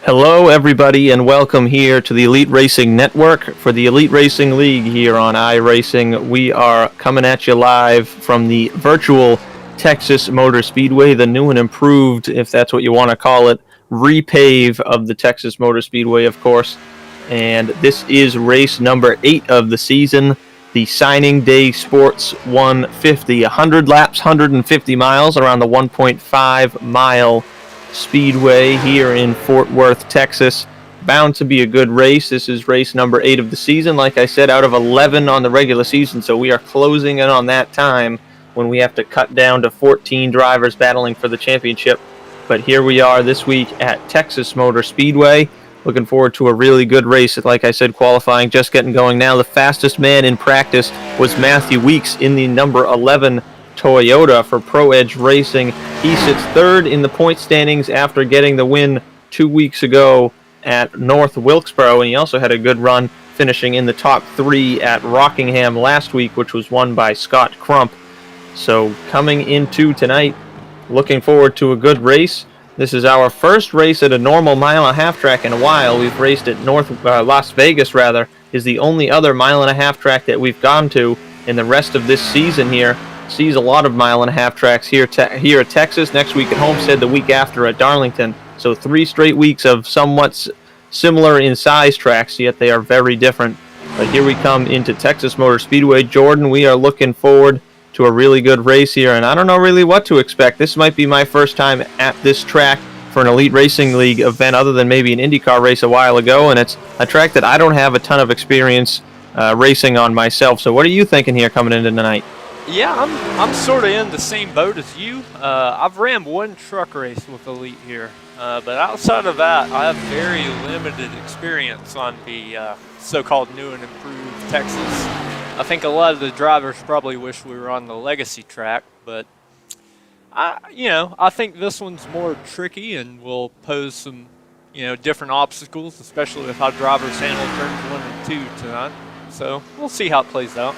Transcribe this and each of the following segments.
Hello, everybody, and welcome here to the Elite Racing Network for the Elite Racing League here on iRacing. We are coming at you live from the virtual Texas Motor Speedway, the new and improved, if that's what you want to call it, repave of the Texas Motor Speedway, of course. And this is race number 8 of the season, the Signing Day Sports 150. 100 laps, 150 miles around the 1.5 mile Speedway here in Fort Worth, Texas. Bound to be a good race. This is race number 8 of the season, like I said, out of 11 on the regular season, so we are closing in on that time when we have to cut down to 14 drivers battling for the championship. But here we are this week at Texas Motor Speedway. Looking forward to a really good race. Like I said, qualifying just getting going now. The fastest man in practice was Matthew Weeks in the number 11 Toyota for Pro Edge Racing. He sits third in the point standings after getting the win 2 weeks ago at North Wilkesboro, and he also had a good run finishing in the top 3 at Rockingham last week, which was won by Scott Crump. So coming into tonight, looking forward to a good race. This is our first race at a normal mile-and-a-half track in a while. We've raced at Las Vegas, is the only other mile-and-a-half track that we've gone to in the rest of this season here. Sees a lot of mile-and-a-half tracks here at Texas, next week at Homestead, the week after at Darlington. So 3 straight weeks of somewhat similar in size tracks, yet they are very different. But here we come into Texas Motor Speedway. Jordan, we are looking forward to a really good race here, and I don't know really what to expect. This might be my first time at this track for an Elite Racing League event other than maybe an IndyCar race a while ago, and it's a track that I don't have a ton of experience racing on myself. So what are you thinking here coming into tonight? Yeah, I'm sort of in the same boat as you. I've ran one truck race with Elite here, but outside of that, I have very limited experience on the so-called new and improved Texas. I think a lot of the drivers probably wish we were on the legacy track, but I think this one's more tricky and will pose some, different obstacles, especially with how drivers handle turns 1 and 2 tonight. So we'll see how it plays out.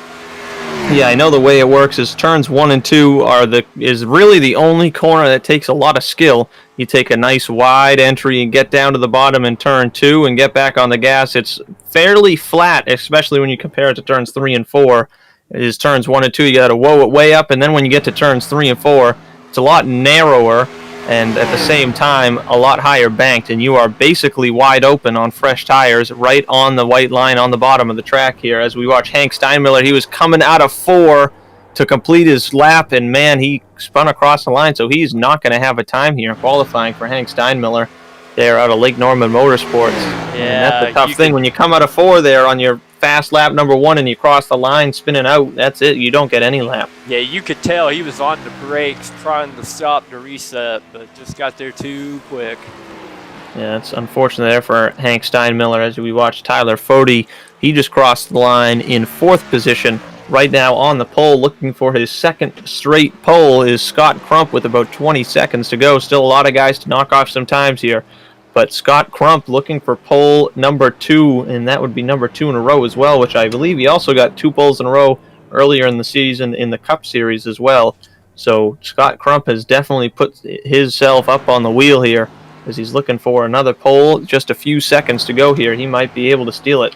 Yeah, I know the way it works is turns 1 and 2 is really the only corner that takes a lot of skill. You take a nice wide entry and get down to the bottom in turn 2 and get back on the gas. It's fairly flat, especially when you compare it to turns 3 and 4. It is turns 1 and 2, you got to whoa it way up, and then when you get to turns 3 and 4, it's a lot narrower and at the same time a lot higher banked, and you are basically wide open on fresh tires right on the white line on the bottom of the track here. As we watch Hank Steinmiller, he was coming out of 4 to complete his lap, and man, he spun across the line, so he's not going to have a time here qualifying for Hank Steinmiller there out of Lake Norman Motorsports. Yeah, and that's the tough thing. When you come out of 4 there on your fast lap number 1 and you cross the line spinning out, that's it. You don't get any lap. Yeah, you could tell he was on the brakes trying to stop to reset, but just got there too quick. Yeah, it's unfortunate there for Hank Steinmiller. As we watch Tyler Fode, he just crossed the line in 4th position. Right now on the pole, looking for his 2nd straight pole, is Scott Crump with about 20 seconds to go. Still a lot of guys to knock off some times here. But Scott Crump looking for pole number 2, and that would be number 2 in a row as well, which I believe he also got 2 poles in a row earlier in the season in the Cup Series as well. So Scott Crump has definitely put himself up on the wheel here as he's looking for another pole. Just a few seconds to go here. He might be able to steal it.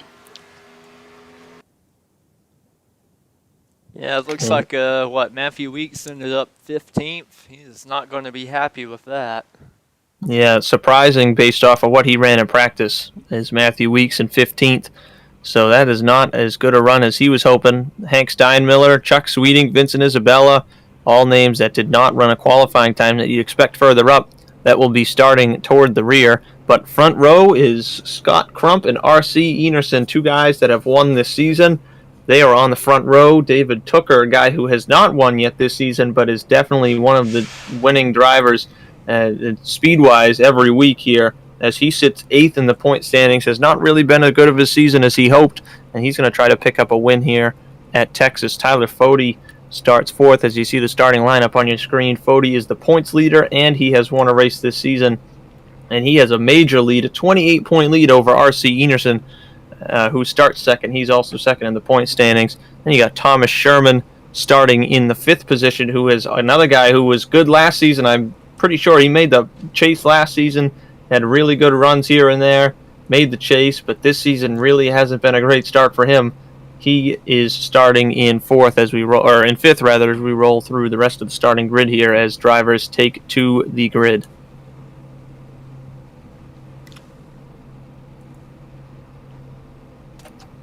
Yeah, it looks like, Matthew Weeks ended up 15th. He's not going to be happy with that. Yeah, surprising based off of what he ran in practice is Matthew Weeks in 15th. So that is not as good a run as he was hoping. Hank Steinmiller, Chuck Sweeting, Vincent Isabella, all names that did not run a qualifying time that you expect further up. That will be starting toward the rear. But front row is Scott Crump and R.C. Enerson, 2 guys that have won this season. They are on the front row. David Tooker, a guy who has not won yet this season, but is definitely one of the winning drivers speed-wise every week here, as he sits 8th in the point standings. Has not really been as good of a season as he hoped, and he's going to try to pick up a win here at Texas. Tyler Fode starts 4th. As you see the starting lineup on your screen, Fode is the points leader, and he has won a race this season, and he has a major lead, a 28-point lead over R.C. Enerson, who starts 2nd. He's also 2nd in the point standings. Then you got Thomas Sherman starting in the 5th position, who is another guy who was good last season. I'm pretty sure he made the chase last season Had really good runs here and there, made the chase, but this season really hasn't been a great start for him. He is starting in fifth as we roll through the rest of the starting grid here as drivers take to the grid.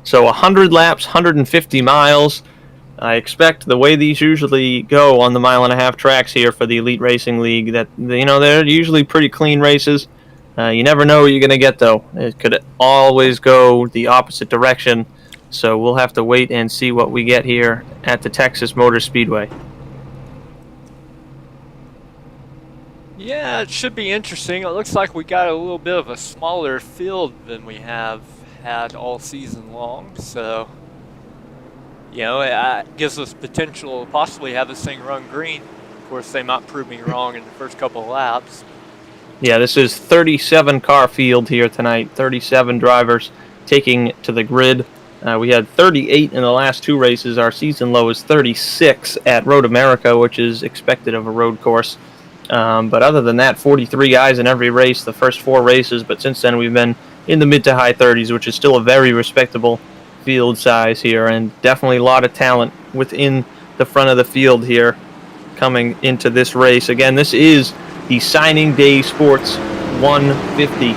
So 100 laps, 150 miles. I expect the way these usually go on the mile-and-a-half tracks here for the Elite Racing League that, they're usually pretty clean races. You never know what you're going to get, though. It could always go the opposite direction. So we'll have to wait and see what we get here at the Texas Motor Speedway. Yeah, it should be interesting. It looks like we got a little bit of a smaller field than we have had all season long. So, it gives us potential to possibly have this thing run green. Of course, they might prove me wrong in the first couple of laps. Yeah, this is 37 car field here tonight. 37 drivers taking to the grid. We had 38 in the last two races. Our season low is 36 at Road America, which is expected of a road course. But other than that, 43 guys in every race, the first four races. But since then, we've been in the mid to high 30s, which is still a very respectable field size here. And definitely a lot of talent within the front of the field here coming into this race. Again, this is the Signing Day Sports 150.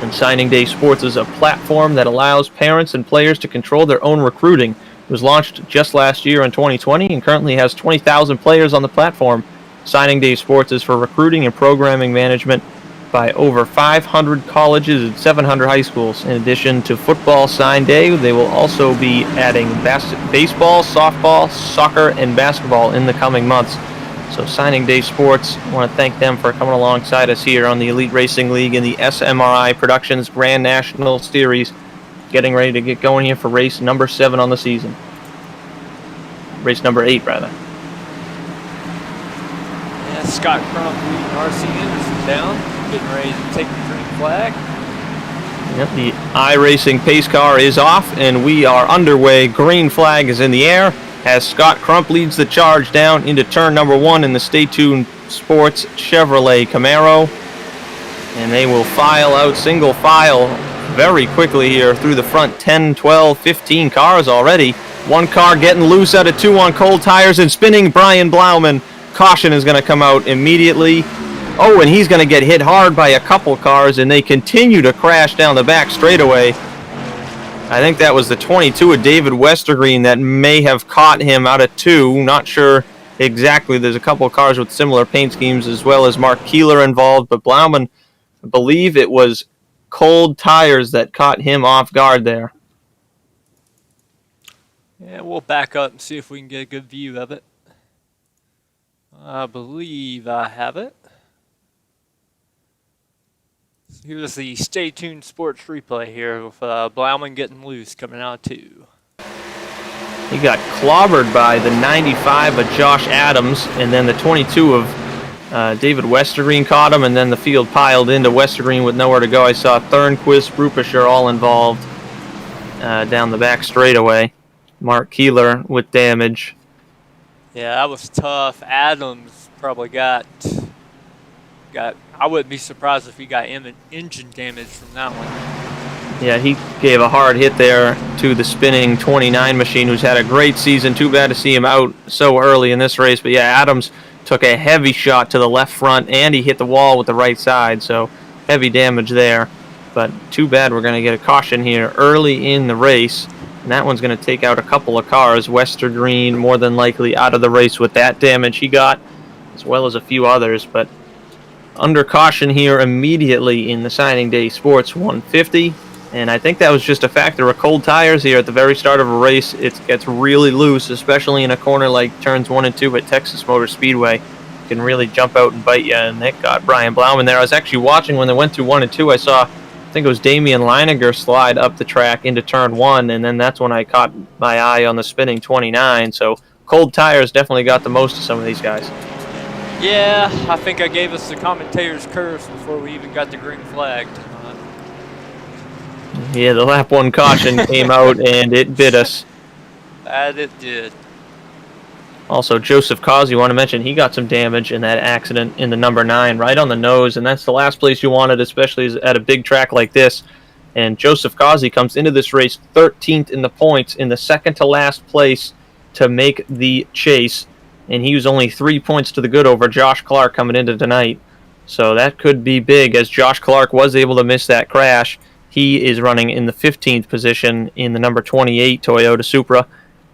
And Signing Day Sports is a platform that allows parents and players to control their own recruiting. It was launched just last year in 2020 and currently has 20,000 players on the platform. Signing Day Sports is for recruiting and programming management by over 500 colleges and 700 high schools. In addition to football sign day, they will also be adding baseball, softball, soccer, and basketball in the coming months. So Signing Day Sports, I want to thank them for coming alongside us here on the Elite Racing League in the SMRI Productions Grand National Series. Getting ready to get going here for race number 7 on the season. Race number 8, rather. Yeah, Scott Crump leading R.C. Anderson down, getting ready to take the green flag. Yep, the iRacing pace car is off, and we are underway. Green flag is in the air as Scott Crump leads the charge down into turn number 1 in the Stay Tuned Sports Chevrolet Camaro. And they will file out single file very quickly here through the front 10, 12, 15 cars already. One car getting loose out of 2 on cold tires and spinning. Brian Blauman. Caution is going to come out immediately. Oh, and he's going to get hit hard by a couple cars, and they continue to crash down the back straightaway. I think that was the 22 of David Westergreen that may have caught him out of 2. Not sure exactly. There's a couple of cars with similar paint schemes as well as Mark Keeler involved. But Blauman, I believe it was cold tires that caught him off guard there. Yeah, we'll back up and see if we can get a good view of it. I believe I have it. Here's the Stay Tuned Sports replay here with Blauman getting loose coming out of 2. He got clobbered by the 95 of Josh Adams, and then the 22 of David Westergreen caught him, and then the field piled into Westergreen with nowhere to go. I saw Thornquist, Rupischer all involved down the back straightaway. Mark Keeler with damage. Yeah, that was tough. Adams probably got. I wouldn't be surprised if he got engine damage from that one. Yeah, he gave a hard hit there to the spinning 29 machine, who's had a great season. Too bad to see him out so early in this race. But yeah, Adams took a heavy shot to the left front, and he hit the wall with the right side. So heavy damage there. But too bad we're going to get a caution here early in the race. And that one's going to take out a couple of cars. Westergreen more than likely out of the race with that damage he got, as well as a few others. But under caution here immediately in the Signing Day Sports 150. And I think that was just a factor of cold tires here at the very start of a race. It gets really loose, especially in a corner like turns 1 and 2 at Texas Motor Speedway. It can really jump out and bite you, and that got Brian Blauman there. I was actually watching when they went through 1 and 2. I saw, I think it was Damian Leininger slide up the track into turn 1, and then that's when I caught my eye on the spinning 29. So cold tires definitely got the most of some of these guys. Yeah, I think I gave us the commentator's curse before we even got the green flag. Yeah, the lap 1 caution came out, and it bit us. That it did. Also, Joseph Causey, you want to mention, he got some damage in that accident in the number 9, right on the nose, and that's the last place you wanted, especially at a big track like this. And Joseph Causey comes into this race 13th in the points, in the second to last place to make the chase, and he was only 3 points to the good over Josh Clark coming into tonight. So that could be big, as Josh Clark was able to miss that crash. He is running in the 15th position in the number 28 Toyota Supra.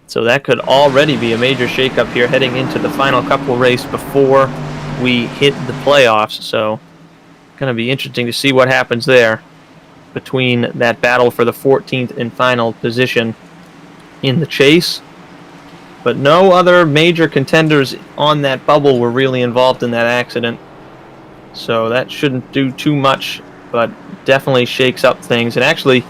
So that could already be a major shakeup here heading into the final couple race before we hit the playoffs. So going to be interesting to see what happens there between that battle for the 14th and final position in the chase. But no other major contenders on that bubble were really involved in that accident. So that shouldn't do too much, but definitely shakes up things. And actually,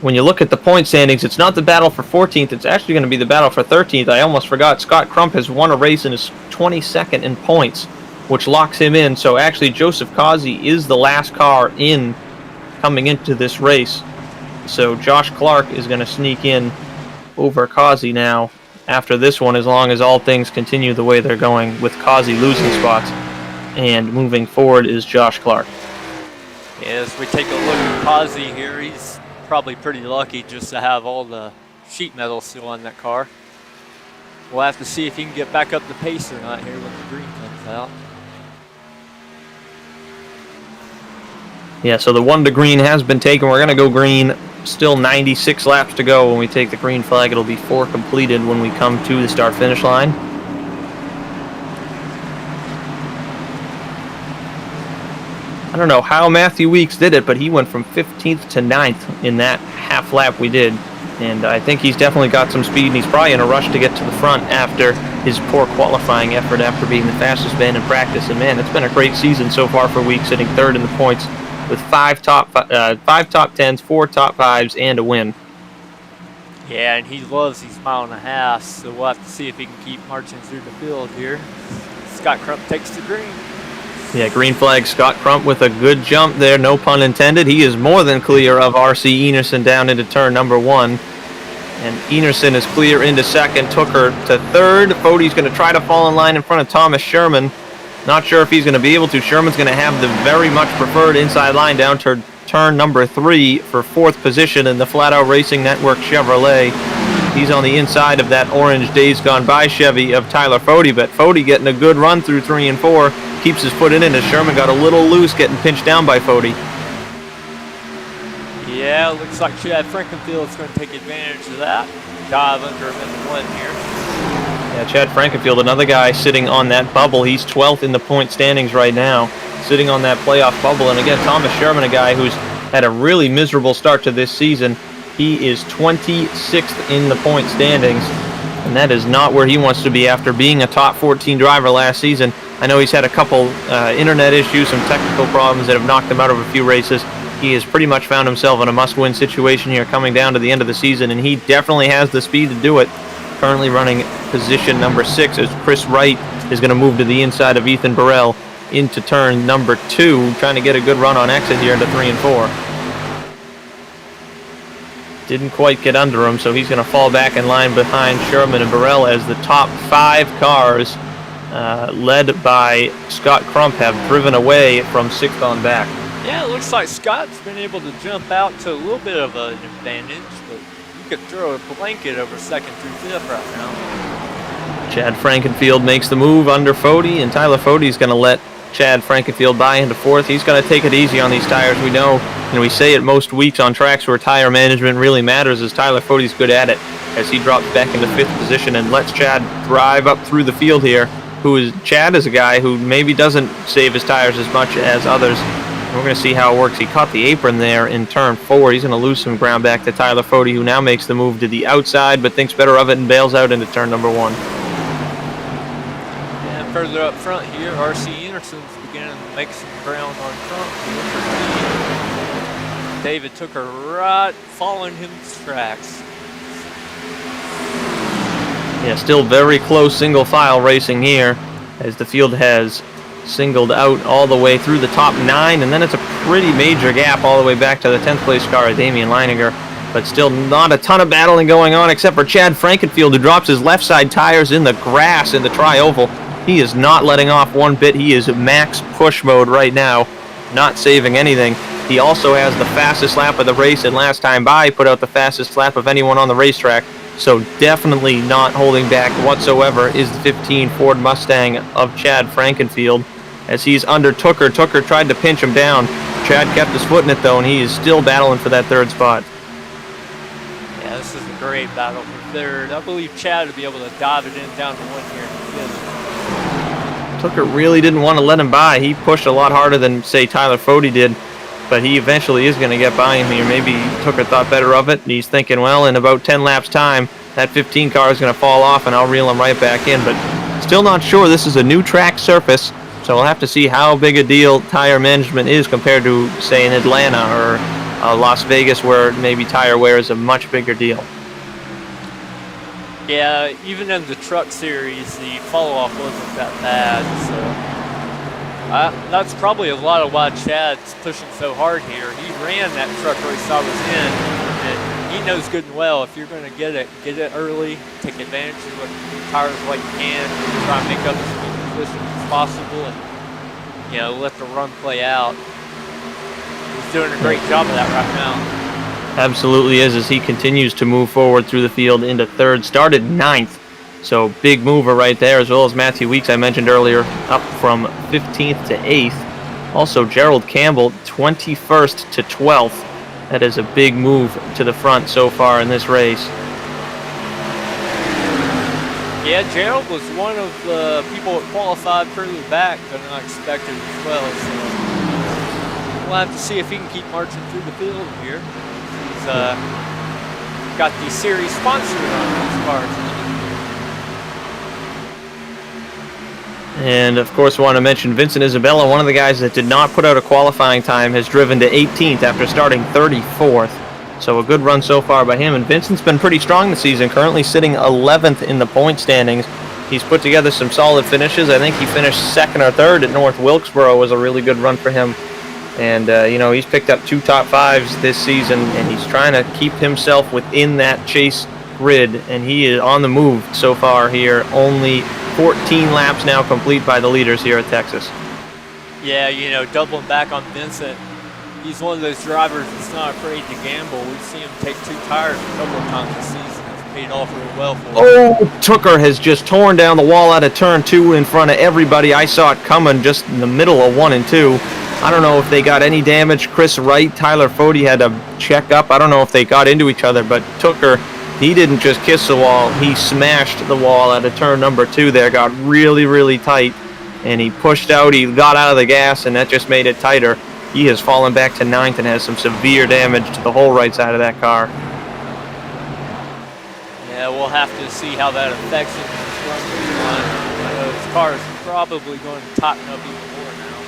when you look at the point standings, it's not the battle for 14th, it's actually going to be the battle for 13th. I almost forgot, Scott Crump has won a race and is 22nd in points, which locks him in. So actually, Joseph Causey is the last car in coming into this race. So Josh Clark is going to sneak in over Causey now after this one, as long as all things continue the way they're going, with Causey losing spots. And moving forward is Josh Clark. As we take a look at Causey here, he's probably pretty lucky just to have all the sheet metal still on that car. We'll have to see if he can get back up the pace or not here when the green comes out. Yeah, so the 1 to green has been taken. We're going to go green. Still 96 laps to go when we take the green flag. It'll be 4 completed when we come to the start-finish line. I don't know how Matthew Weeks did it, but he went from 15th to 9th in that half lap we did. And I think he's definitely got some speed, and he's probably in a rush to get to the front after his poor qualifying effort after being the fastest man in practice. And man, it's been a great season so far for Weeks, sitting 3rd in the points with 5 top 10s, 4 top 5s, and a win. Yeah, and he loves these 1.5 miles, so we'll have to see if he can keep marching through the field here. Scott Crump takes the green. Yeah, green flag, Scott Crump with a good jump there, no pun intended. He is more than clear of R.C. Enerson down into turn number 1. And Enerson is clear into 2nd, took her to 3rd. Fode's going to try to fall in line in front of Thomas Sherman. Not sure if he's going to be able to. Sherman's going to have the very much preferred inside line down to turn number 3 for 4th position in the Flat Out Racing Network Chevrolet. He's on the inside of that orange Days Gone By Chevy of Tyler Fode, but Fode getting a good run through 3 and 4. Keeps his foot in it as Sherman got a little loose, getting pinched down by Fode. Yeah, looks like Chad Frankenfield is going to take advantage of that. Dive under him in the 1 here. Yeah, Chad Frankenfield, another guy sitting on that bubble. He's 12th in the point standings right now, sitting on that playoff bubble. And again, Thomas Sherman, a guy who's had a really miserable start to this season. He is 26th in the point standings, and that is not where he wants to be after being a top 14 driver last season. I know he's had a couple internet issues, some technical problems that have knocked him out of a few races. He has pretty much found himself in a must-win situation here coming down to the end of the season, and he definitely has the speed to do it. Currently running position number 6 as Chris Wright is going to move to the inside of Ethan Burrell into turn number 2, trying to get a good run on exit here into 3 and 4. Didn't quite get under him, so he's going to fall back in line behind Sherman and Burrell as the top 5 cars, led by Scott Crump, have driven away from 6th on back. Yeah, it looks like Scott's been able to jump out to a little bit of an advantage, but you could throw a blanket over 2nd through 5th right now. Chad Frankenfield makes the move under Fode, and Tyler Fode is going to let Chad Frankenfield by into 4th. He's going to take it easy on these tires. We know, and we say it most weeks on tracks where tire management really matters, as Tyler Fode's good at it, as he drops back into 5th position and lets Chad drive up through the field here. Chad is a guy who maybe doesn't save his tires as much as others. And we're going to see how it works. He caught the apron there in turn 4. He's going to lose some ground back to Tyler Fode, who now makes the move to the outside, but thinks better of it and bails out into turn number 1. And further up front here, R.C. Enerson's beginning to make some ground on Crump. David took her right, following his tracks. Yeah, still very close single file racing here, as the field has singled out all the way through the top 9, and then it's a pretty major gap all the way back to the 10th place car of Damian Leininger. but still not a ton of battling going on except for Chad Frankenfield, who drops his left side tires in the grass in the tri-oval. He is not letting off one bit. He is max push mode right now, not saving anything. He also has the fastest lap of the race, and last time by put out the fastest lap of anyone on the racetrack. So definitely not holding back whatsoever is the 15 Ford Mustang of Chad Frankenfield. As he's under Tooker. Tooker tried to pinch him down. Chad kept his foot in it though, and he is still battling for that third spot. Yeah, this is a great battle for third. I believe Chad would be able to dive it in down to one here. Tooker really didn't want to let him by. He pushed a lot harder than, say, Tyler Fody did, but he eventually is going to get by him here. Maybe Tooker thought better of it, and he's thinking, well, in about 10 laps time, that 15 car is going to fall off, and I'll reel him right back in. But still not sure. This is a new track surface, so we'll have to see how big a deal tire management is compared to, say, in Atlanta or Las Vegas, where maybe tire wear is a much bigger deal. Yeah, even in the truck series, the fall-off wasn't that bad, so that's probably a lot of why Chad's pushing so hard here. He ran that truck race I was in, and he knows good and well if you're going to get it early, take advantage of the tires like you can, try and make up as many positions as possible, and, you know, let the run play out. He's doing a great job of that right now. Absolutely is, as he continues to move forward through the field into third. Started ninth, so big mover right there, as well as Matthew Weeks, I mentioned earlier, up from 15th to 8th. Also, Gerald Campbell, 21st to 12th. That is a big move to the front so far in this race. Yeah, Gerald was one of the people that qualified further back than I expected as well, so we'll have to see if he can keep marching through the field here. He's got the series sponsor on these cars. And of course, I want to mention Vincent Isabella, one of the guys that did not put out a qualifying time, has driven to 18th after starting 34th. So a good run so far by him. And Vincent's been pretty strong this season, currently sitting 11th in the point standings. He's put together some solid finishes. I think he finished second or third at North Wilkesboro. Was a really good run for him. And, you know, he's picked up 2 top 5s this season, and he's trying to keep himself within that chase grid, and he is on the move so far here. Only 14 laps now complete by the leaders here at Texas. Yeah, you know, doubling back on Vincent, he's one of those drivers that's not afraid to gamble. We've seen him take 2 tires a couple of times this season. It's paid off real well for him. Oh, Tooker has just torn down the wall out of turn 2 in front of everybody. I saw it coming just in the middle of 1 and 2. I don't know if they got any damage. Chris Wright, Tyler Fody had to check up. I don't know if they got into each other, but Tooker, he didn't just kiss the wall. He smashed the wall at a turn number 2 there, got really, really tight, and he pushed out. He got out of the gas, and that just made it tighter. He has fallen back to 9th and has some severe damage to the whole right side of that car. Yeah, we'll have to see how that affects him in his run. His car is probably going to tighten up even more now.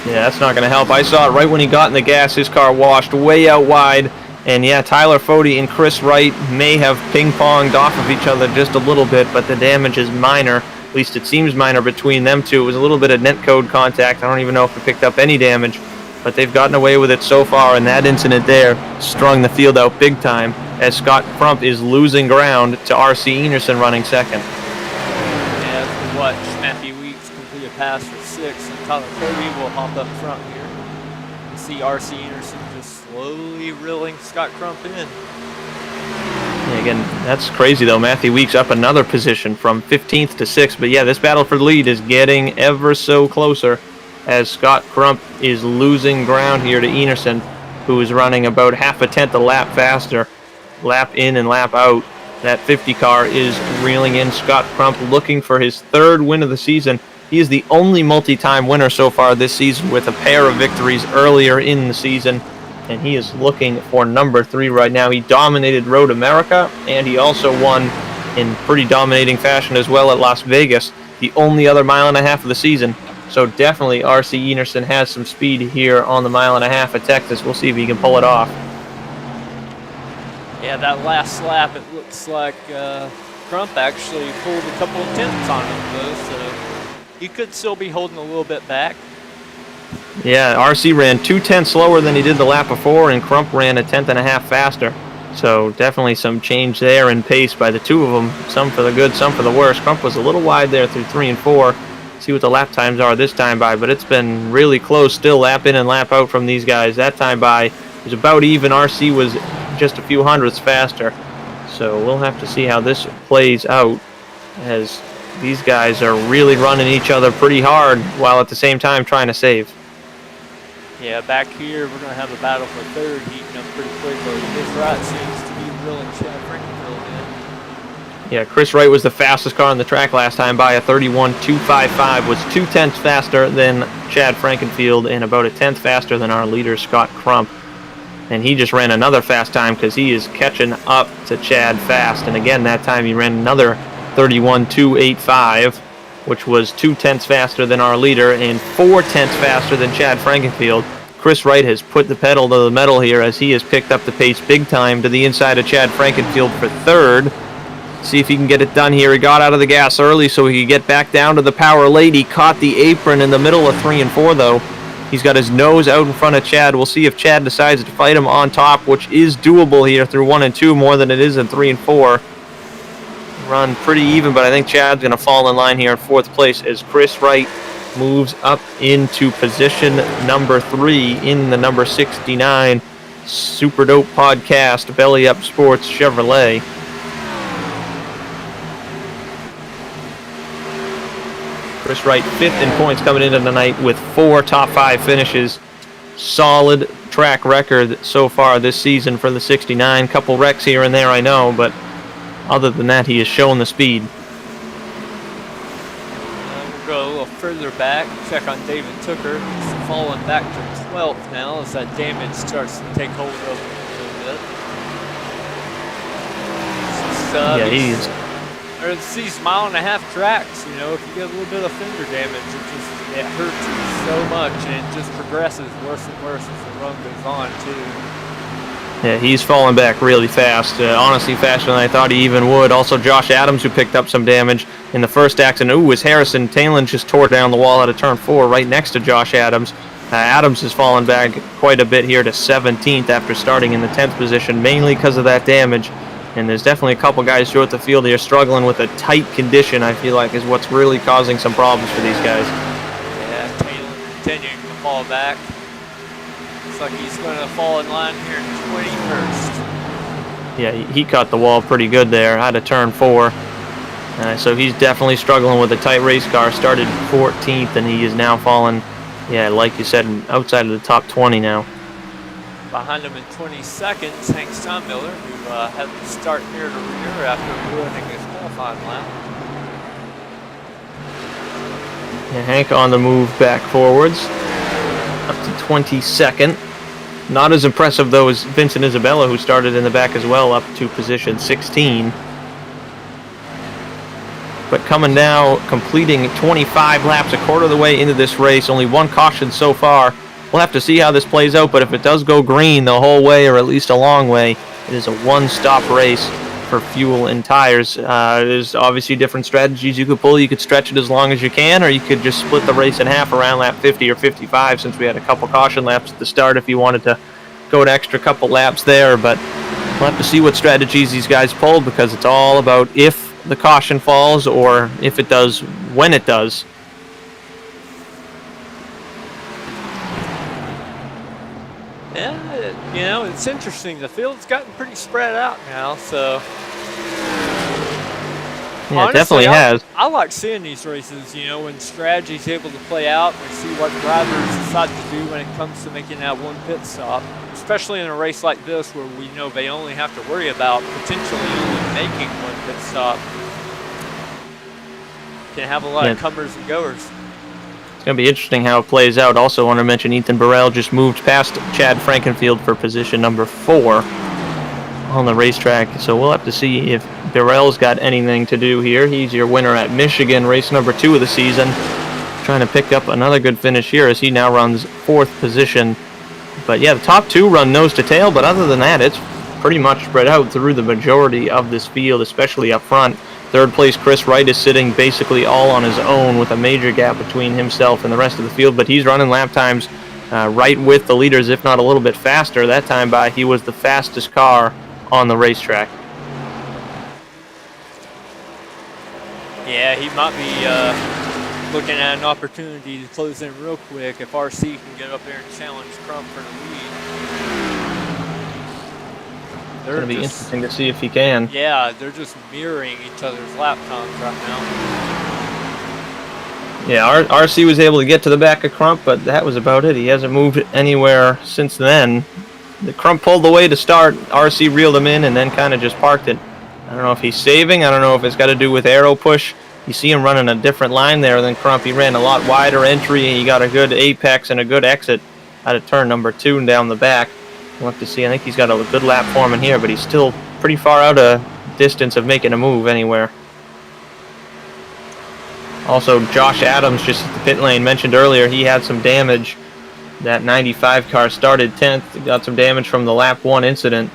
Yeah, that's not going to help. I saw it right when he got in the gas. His car washed way out wide. And yeah, Tyler Fody and Chris Wright may have ping-ponged off of each other just a little bit, but the damage is minor. At least it seems minor between them two. It was a little bit of net code contact. I don't even know if it picked up any damage, but they've gotten away with it so far, and that incident there strung the field out big time as Scott Crump is losing ground to R.C. Enerson running second. Yeah, as we watch Matthew Weeks complete a pass for 6, and Tyler Fody will hop up front here. You see R.C. Enerson just slowly reeling Scott Crump in. Yeah, again, that's crazy though. Matthew Weeks up another position from 15th to 6th. But yeah, this battle for the lead is getting ever so closer as Scott Crump is losing ground here to Enerson, who is running about half a tenth a lap faster. Lap in and lap out. That 50 car is reeling in Scott Crump, looking for his 3rd win of the season. He is the only multi-time winner so far this season, with a pair of victories earlier in the season. And he is looking for number 3 right now. He dominated Road America, and he also won in pretty dominating fashion as well at Las Vegas, the only other mile and a half of the season. So definitely R.C. Enerson has some speed here on the mile and a half at Texas. We'll see if he can pull it off. Yeah, that last lap, it looks like Crump actually pulled a couple of tenths on him, though, so he could still be holding a little bit back. Yeah, RC ran 2/10 slower than he did the lap before, and Crump ran a 1/10.5 faster. So definitely some change there in pace by the two of them. Some for the good, some for the worse. Crump was a little wide there through 3 and 4. See what the lap times are this time by, but it's been really close still, lap in and lap out from these guys. That time by was about even. RC was just a few hundredths faster. So we'll have to see how this plays out, as these guys are really running each other pretty hard while at the same time trying to save. Yeah, back here we're going to have a battle for third, heating up pretty quickly. His right seems to be reeling Chad Frankenfield in. Yeah, Chris Wright was the fastest car on the track last time by a 31.255, was 2/10 faster than Chad Frankenfield and about a 10th faster than our leader, Scott Crump. And he just ran another fast time because he is catching up to Chad fast. And again, that time he ran another 31.285, which was 2/10 faster than our leader and 4/10 faster than Chad Frankenfield. Chris Wright has put the pedal to the metal here as he has picked up the pace big time to the inside of Chad Frankenfield for third. See if he can get it done here. He got out of the gas early so he could get back down to the power late. He caught the apron in the middle of 3 and 4 though. He's got his nose out in front of Chad. We'll see if Chad decides to fight him on top, which is doable here through 1 and 2 more than it is in 3 and 4. Run pretty even, but I think Chad's going to fall in line here in 4th place as Chris Wright moves up into position number 3 in the number 69 Super Dope Podcast Belly Up Sports Chevrolet. Chris Wright 5th in points coming into the night with 4 top 5 finishes. Solid track record so far this season for the 69. Couple wrecks here and there, I know, but other than that, he has shown the speed. We'll go a little further back, check on David Tooker. He's falling back to 12th now as that damage starts to take hold of him a little bit. There's these 1.5 mile tracks, you know, if you get a little bit of fender damage, it hurts you so much, and it just progresses worse and worse as the run goes on, too. Yeah, he's falling back really fast. Honestly, faster than I thought he even would. Also, Josh Adams, who picked up some damage in the first accident. Ooh, was Harrison Talon just tore down the wall out of turn 4 right next to Josh Adams. Adams has fallen back quite a bit here to 17th after starting in the 10th position, mainly because of that damage. And there's definitely a couple guys throughout the field here struggling with a tight condition, I feel like, is what's really causing some problems for these guys. Yeah, Taylor continuing to fall back. Looks like he's going to fall in line here in 21st. Yeah, he caught the wall pretty good there out of turn 4. So he's definitely struggling with a tight race car. Started 14th, and he is now falling, yeah, like you said, outside of the top 20 now. Behind him in 22nd is Hank Steinmiller, who had to start near the rear after ruining his qualifying lap. Yeah, Hank on the move back forwards, up to 22nd. Not as impressive, though, as Vincent Isabella, who started in the back as well, up to position 16. But coming now, completing 25 laps, a quarter of the way into this race, only 1 caution so far. We'll have to see how this plays out, but if it does go green the whole way, or at least a long way, it is a 1-stop race for fuel and tires. There's obviously different strategies you could pull. You could stretch it as long as you can, or you could just split the race in half around lap 50 or 55, since we had a couple caution laps at the start if you wanted to go an extra couple laps there. But we'll have to see what strategies these guys pull, because it's all about if the caution falls, or if it does, when it does. Yeah, you know, it's interesting. The field's gotten pretty spread out now, so. Yeah, honestly, it definitely has. I like seeing these races, you know, when strategy's able to play out. We see what drivers decide to do when it comes to making that one pit stop, especially in a race like this where we know they only have to worry about potentially only making one pit stop. Can have a lot of comers and goers. It's going to be interesting how it plays out. Also want to mention Ethan Burrell just moved past Chad Frankenfield for position number 4 on the racetrack. So we'll have to see if Burrell's got anything to do here. He's your winner at Michigan, race number 2 of the season. Trying to pick up another good finish here as he now runs 4th position. But yeah, the top 2 run nose to tail, but other than that, it's pretty much spread out through the majority of this field, especially up front. Third place Chris Wright is sitting basically all on his own with a major gap between himself and the rest of the field, but he's running lap times right with the leaders, if not a little bit faster. That time by, he was the fastest car on the racetrack. Yeah, he might be looking at an opportunity to close in real quick if RC can get up there and challenge Crump for the lead. It's going to be interesting to see if he can. Yeah, they're just mirroring each other's lap times right now. Yeah, RC was able to get to the back of Crump, but that was about it. He hasn't moved anywhere since then. The Crump pulled away to start. RC reeled him in and then kind of just parked it. I don't know if he's saving. I don't know if it's got to do with aero push. You see him running a different line there than Crump. He ran a lot wider entry, and he got a good apex and a good exit out of turn number 2 and down the back. We'll have to see. I think he's got a good lap for him in here, but he's still pretty far out of distance of making a move anywhere. Also, Josh Adams, just at the pit lane, mentioned earlier he had some damage. That 95 car started 10th, got some damage from the lap 1 incident.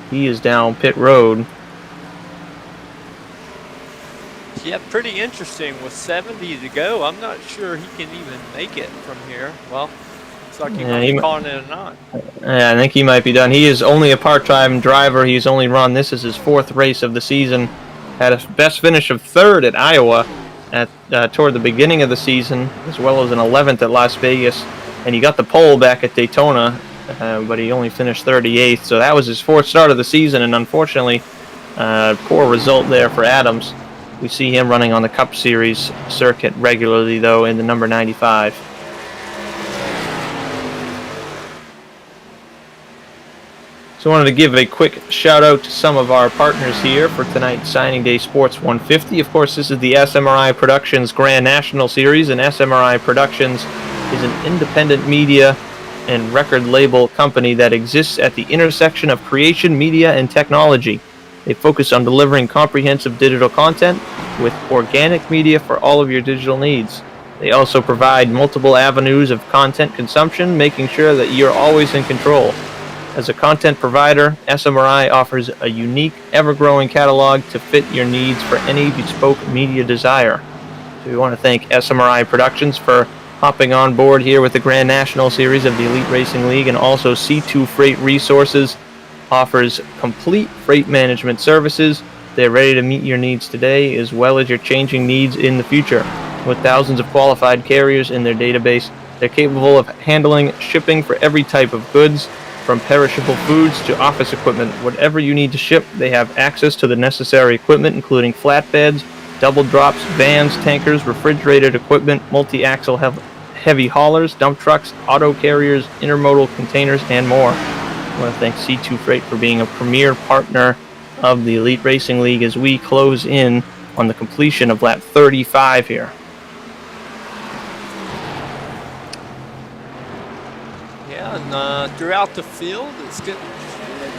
He is down pit road. Yeah, pretty interesting. With 70 to go, I'm not sure he can even make it from here. Well, looks like he might be calling it a night. Yeah, I think he might be done. He is only a part-time driver. He's only run, this is his 4th race of the season. Had a best finish of 3rd at Iowa toward the beginning of the season, as well as an 11th at Las Vegas. And he got the pole back at Daytona, but he only finished 38th. So that was his 4th start of the season, and unfortunately, poor result there for Adams. We see him running on the Cup Series circuit regularly, though, in the number 95. So I wanted to give a quick shout out to some of our partners here for tonight's Signing Day Sports 150. Of course, this is the SMRI Productions Grand National Series, and SMRI Productions is an independent media and record label company that exists at the intersection of creation, media, and technology. They focus on delivering comprehensive digital content with organic media for all of your digital needs. They also provide multiple avenues of content consumption, making sure that you're always in control. As a content provider, SMRI offers a unique, ever-growing catalog to fit your needs for any bespoke media desire. So we want to thank SMRI Productions for hopping on board here with the Grand National Series of the Elite Racing League, and also C2 Freight Resources offers complete freight management services. They're ready to meet your needs today as well as your changing needs in the future. With thousands of qualified carriers in their database, they're capable of handling shipping for every type of goods, from perishable foods to office equipment. Whatever you need to ship, they have access to the necessary equipment, including flatbeds, double drops, vans, tankers, refrigerated equipment, multi-axle heavy haulers, dump trucks, auto carriers, intermodal containers, and more. I want to thank C2 Freight for being a premier partner of the Elite Racing League as we close in on the completion of lap 35 here. Yeah, and throughout the field, it's getting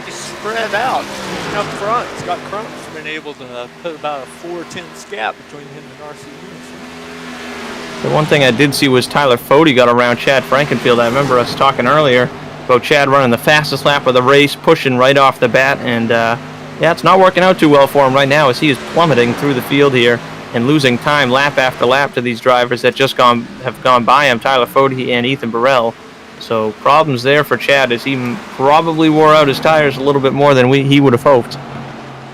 spread out. Even up front, Scott Crump's been able to put about a 4/10 gap between him and RC Lewis. The one thing I did see was Tyler Fody got around Chad Frankenfield. I remember us talking earlier about Chad running the fastest lap of the race, pushing right off the bat, and yeah, it's not working out too well for him right now as he is plummeting through the field here and losing time lap after lap to these drivers that just have gone by him, Tyler Fody and Ethan Burrell. So problems there for Chad as he probably wore out his tires a little bit more than he would have hoped.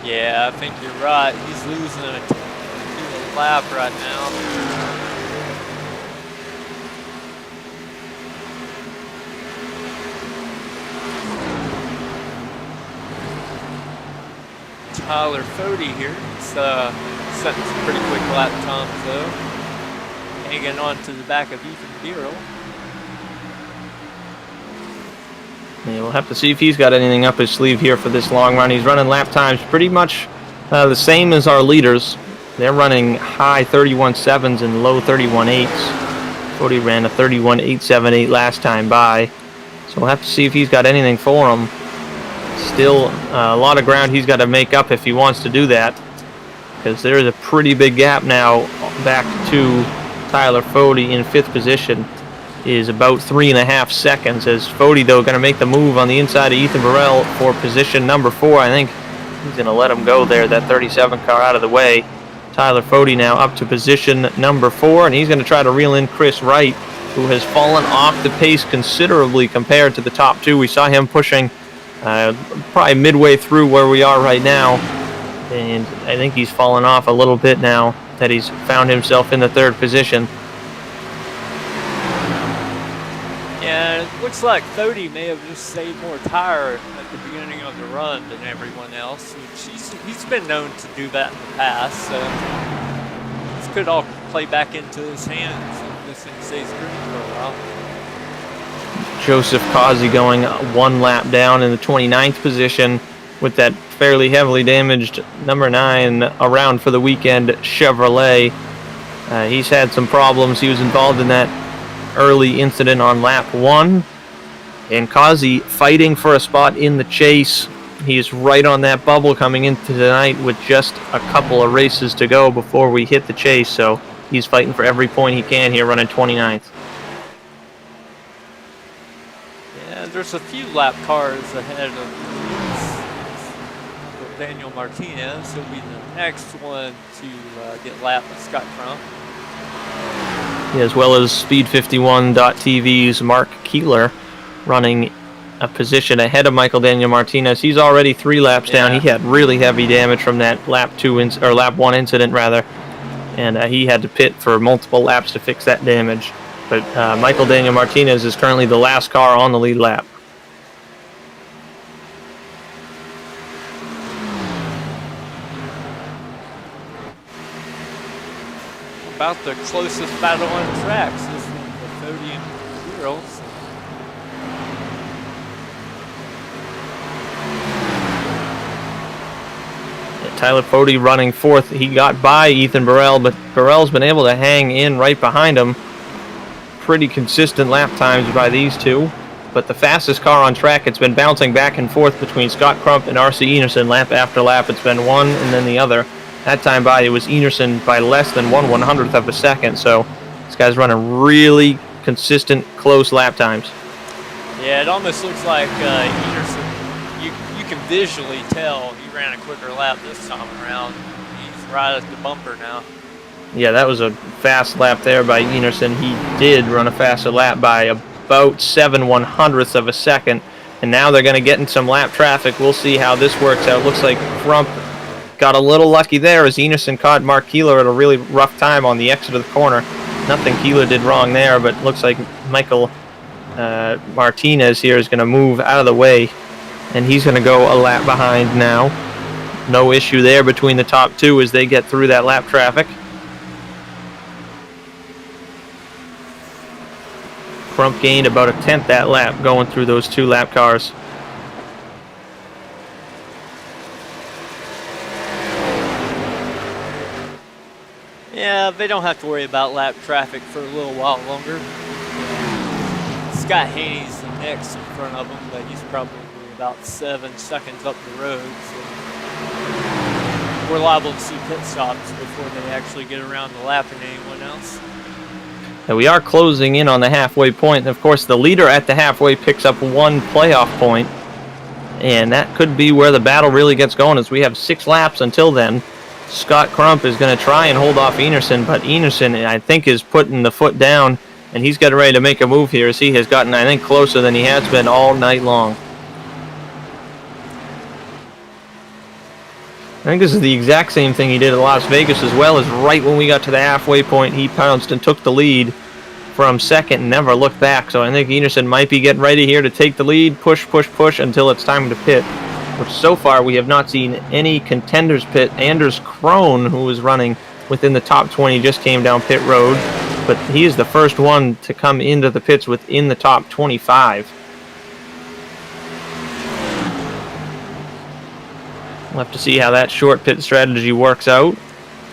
Yeah, I think you're right. He's losing a lap right now. Tyler Fody here. He's setting some pretty quick lap times though. Hanging on to the back of Ethan Burrell. Yeah, we'll have to see if he's got anything up his sleeve here for this long run. He's running lap times pretty much the same as our leaders. They're running high 31.7s and low 31.8s. Fody ran a 31.878 last time by. So we'll have to see if he's got anything for him. Still a lot of ground he's got to make up if he wants to do that, because there's a pretty big gap now back to Tyler Fody in 5th position. Is about 3.5 seconds, as Fody though going to make the move on the inside of Ethan Burrell for position number 4. I think He's going to let him go there, that 37 car out of the way. Tyler Fode now up to position number 4, and he's going to try to reel in Chris Wright, who has fallen off the pace considerably compared to the top 2. We saw him pushing probably midway through where we are right now, and I think he's fallen off a little bit now that he's found himself in the 3rd position. Yeah, it looks like Fode may have just saved more tire at the beginning of the run than everyone else, which he's been known to do that in the past, so this could all play back into his hands if this thing stays green for a while. Joseph Causey going 1 lap down in the 29th position with that fairly heavily damaged number 9 around for the weekend Chevrolet. He's had some problems. He was involved in that early incident on lap 1, and Causey fighting for a spot in the chase. He's right on that bubble coming into tonight with just a couple of races to go before we hit the chase, so he's fighting for every point he can here, running 29th. Yeah, there's a few lap cars ahead of Daniel Martinez. He'll be the next one to get lapped with Scott Crump. As well as Speed51.tv's Mark Keeler running a position ahead of Michael Daniel Martinez. He's already 3 laps down. He had really heavy damage from that lap 1 incident rather, and he had to pit for multiple laps to fix that damage. But Michael Daniel Martinez is currently the last car on the lead lap. About the closest battle on tracks is the Fode and Girls. Tyler Fode running 4th. He got by Ethan Burrell, but Burrell's been able to hang in right behind him. Pretty consistent lap times by these two. But the fastest car on track, it's been bouncing back and forth between Scott Crump and R.C. Enerson lap after lap. It's been one and then the other. That time by, it was Enerson by less than 1/100th of a second. So this guy's running really consistent, close lap times. Yeah, it almost looks like Enerson, you can visually tell he ran a quicker lap this time around. He's right at the bumper now. Yeah, that was a fast lap there by Enerson. He did run a faster lap by about 7/100th of a second. And now they're going to get in some lap traffic. We'll see how this works out. Looks like Crump got a little lucky there as Enerson caught Mark Keeler at a really rough time on the exit of the corner. Nothing Keeler did wrong there, but looks like Michael Martinez here is going to move out of the way, and he's going to go a lap behind now. No issue there between the top two as they get through that lap traffic. Crump gained about a 10th that lap going through those two lap cars. Yeah, they don't have to worry about lap traffic for a little while longer. Scott Haney's the next in front of him, but he's probably about 7 seconds up the road. So we're liable to see pit stops before they actually get around to lapping anyone else. And we are closing in on the halfway point. Of course, the leader at the halfway picks up 1 playoff point, and that could be where the battle really gets going as we have 6 laps until then. Scott Crump is going to try and hold off Enerson, but Enerson, I think, is putting the foot down, and he's getting ready to make a move here as he has gotten, I think, closer than he has been all night long. I think this is the exact same thing he did at Las Vegas as well, as right when we got to the halfway point, he pounced and took the lead from second and never looked back. So I think Enerson might be getting ready here to take the lead, push, push, push until it's time to pit. Which so far we have not seen any contenders pit. Anders Krohn, who was running within the top 20, just came down pit road, but he is the first one to come into the pits within the top 25. We'll have to see how that short pit strategy works out.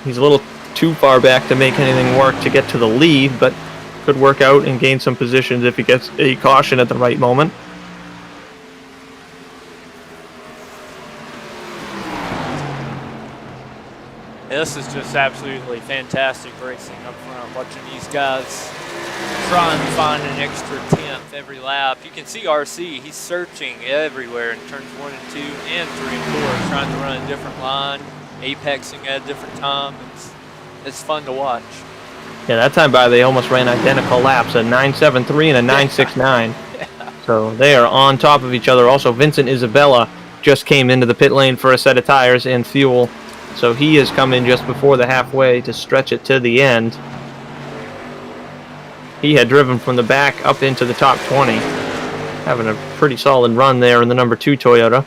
He's a little too far back to make anything work to get to the lead, but could work out and gain some positions if he gets a caution at the right moment. Yeah, this is just absolutely fantastic racing up front. Watching these guys try and find an extra 10th every lap. You can see RC, he's searching everywhere in turns 1 and 2 and 3 and 4, trying to run a different line, apexing at a different time. It's fun to watch. Yeah, that time by they almost ran identical laps, a 9.73 and a 9.69. Yeah. So they are on top of each other. Also, Vincent Isabella just came into the pit lane for a set of tires and fuel. So he has come in just before the halfway to stretch it to the end. He had driven from the back up into the top 20. Having a pretty solid run there in the number 2 Toyota.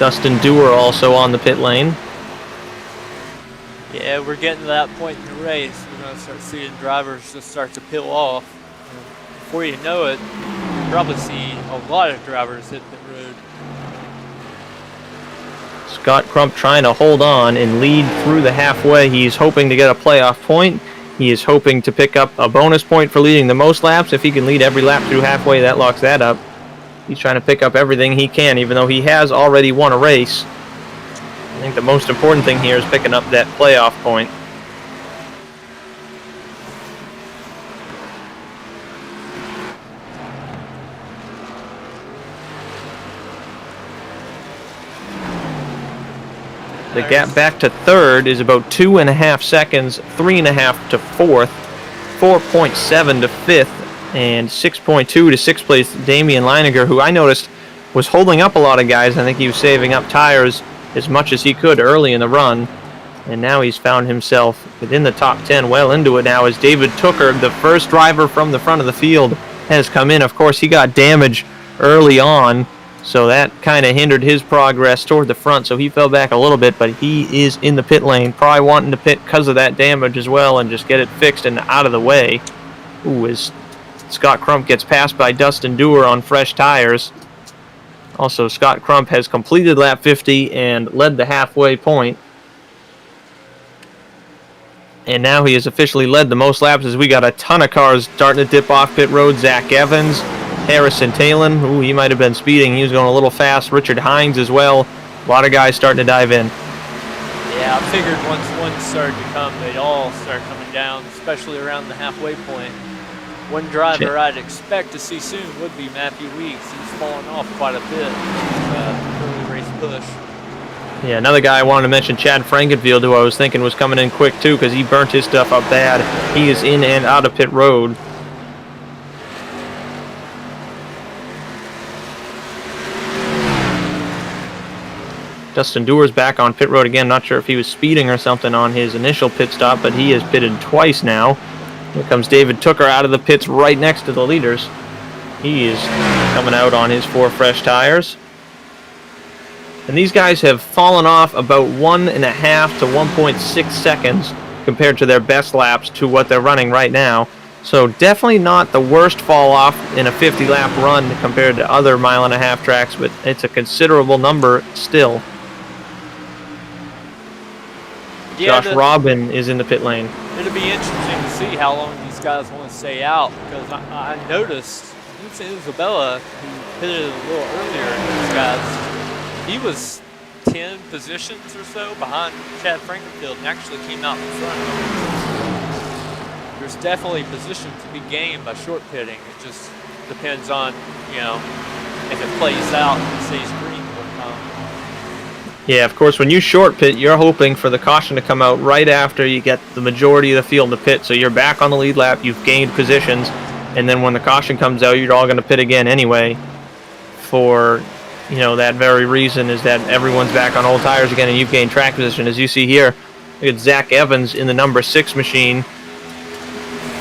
Dustin Dewar also on the pit lane. Yeah, we're getting to that point in the race. We're going to start seeing drivers just start to peel off. And before you know it, you'll probably see a lot of drivers hit the road. Scott Crump trying to hold on and lead through the halfway. He's hoping to get a playoff point. He is hoping to pick up a bonus point for leading the most laps. If he can lead every lap through halfway, that locks that up. He's trying to pick up everything he can, even though he has already won a race. I think the most important thing here is picking up that playoff point. The gap back to third is about 2.5 seconds, 3.5 to fourth, 4.7 to fifth, and 6.2 to sixth place Damian Leininger, who I noticed was holding up a lot of guys. I think he was saving up tires as much as he could early in the run, and now he's found himself within the top 10, well into it now, as David Tooker, the first driver from the front of the field, has come in. Of course, he got damage early on, so that kind of hindered his progress toward the front, so he fell back a little bit, but he is in the pit lane, probably wanting to pit because of that damage as well and just get it fixed and out of the way. Ooh, as Scott Crump gets passed by Dustin Dewar on fresh tires. Also, Scott Crump has completed lap 50 and led the halfway point. And now he has officially led the most laps as we got a ton of cars starting to dip off pit road. Zach Evans, Harrison Talon, ooh, he might have been speeding. He was going a little fast. Richard Hines as well. A lot of guys starting to dive in. Yeah, I figured once one started to come, they'd all start coming down, especially around the halfway point. One driver I'd expect to see soon would be Matthew Weeks. He's fallen off quite a bit in early race push. Yeah, another guy I wanted to mention, Chad Frankenfield, who I was thinking was coming in quick too because he burnt his stuff up bad. He is in and out of pit road. Dustin Dewar's back on pit road again. Not sure if he was speeding or something on his initial pit stop, but he has pitted twice now. Here comes David Tooker out of the pits right next to the leaders. He is coming out on his 4 fresh tires. And these guys have fallen off about 1.5 to 1.6 seconds compared to their best laps to what they're running right now. So definitely not the worst fall off in a 50-lap run compared to other mile-and-a-half tracks, but it's a considerable number still. Yeah, Josh Robin is in the pit lane. It'll be interesting to see how long these guys want to stay out, because I noticed Vincent Isabella, who pitted a little earlier than these guys, he was 10 positions or so behind Chad Frankenfield and actually came out in front. There's definitely position to be gained by short pitting. It just depends on, you know, if it plays out and stays green or not. Yeah, of course, when you short pit, you're hoping for the caution to come out right after you get the majority of the field to pit. So you're back on the lead lap, you've gained positions, and then when the caution comes out, you're all going to pit again anyway. For, you know, that very reason is that everyone's back on old tires again, and you've gained track position. As you see here, look at Zach Evans in the number 6 machine.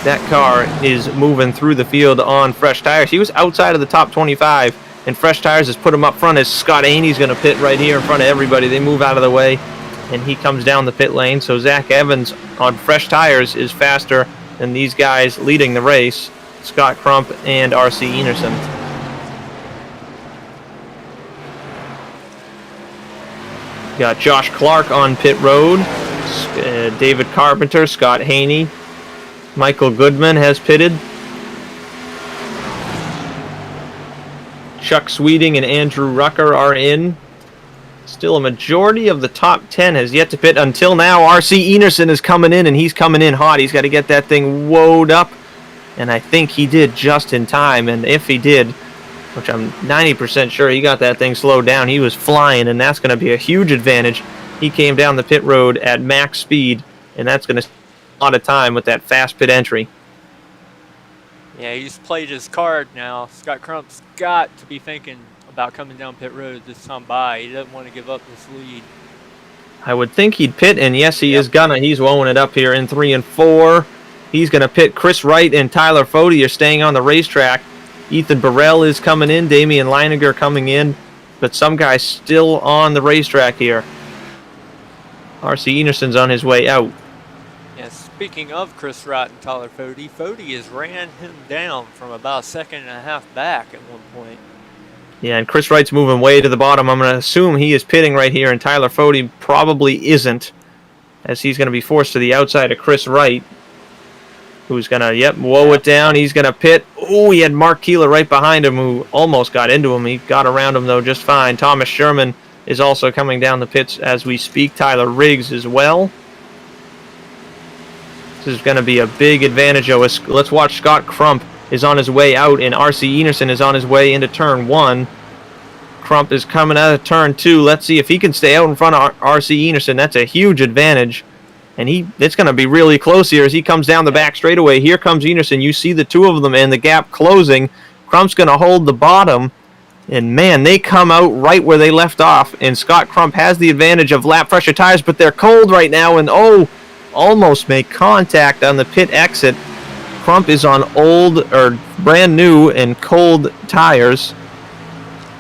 That car is moving through the field on fresh tires. He was outside of the top 25. And fresh tires has put him up front as Scott Haney's going to pit right here in front of everybody. They move out of the way, and he comes down the pit lane. So Zach Evans on fresh tires is faster than these guys leading the race, Scott Crump and R.C. Enerson. Got Josh Clark on pit road, David Carpenter, Scott Haney, Michael Goodman has pitted. Chuck Sweeting and Andrew Rucker are in. Still a majority of the top 10 has yet to pit until now. R.C. Enerson is coming in, and he's coming in hot. He's got to get that thing woed up, and I think he did just in time. And if he did, which I'm 90% sure he got that thing slowed down, he was flying, and that's going to be a huge advantage. He came down the pit road at max speed, and that's going to save a lot of time with that fast pit entry. Yeah, he's played his card now. Scott Crump's got to be thinking about coming down pit road this time by. He doesn't want to give up this lead. I would think he'd pit, and yes, he is gonna. He's blowing it up here in 3 and 4. He's gonna pit. Chris Wright and Tyler Fody are staying on the racetrack. Ethan Burrell is coming in. Damian Leininger coming in, but some guys still on the racetrack here. R.C. Enerson's on his way out. Yeah, speaking of Chris Wright and Tyler Fody, Fody has ran him down from about a second and a half back at one point. Yeah, and Chris Wright's moving way to the bottom. I'm going to assume he is pitting right here, and Tyler Fody probably isn't, as he's going to be forced to the outside of Chris Wright, who's going to, woe it down. He's going to pit. Oh, he had Mark Keeler right behind him, who almost got into him. He got around him, though, just fine. Thomas Sherman is also coming down the pits as we speak. Tyler Riggs as well. This is going to be a big advantage. Let's watch. Scott Crump is on his way out, and R.C. Enerson is on his way into turn 1. Crump is coming out of turn 2. Let's see if he can stay out in front of R.C. Enerson. That's a huge advantage, and it's going to be really close here as he comes down the back straightaway. Here comes Enerson. You see the two of them and the gap closing. Crump's going to hold the bottom, and man, they come out right where they left off, and Scott Crump has the advantage of lap pressure tires, but they're cold right now, and almost make contact on the pit exit. Crump is on brand new and cold tires.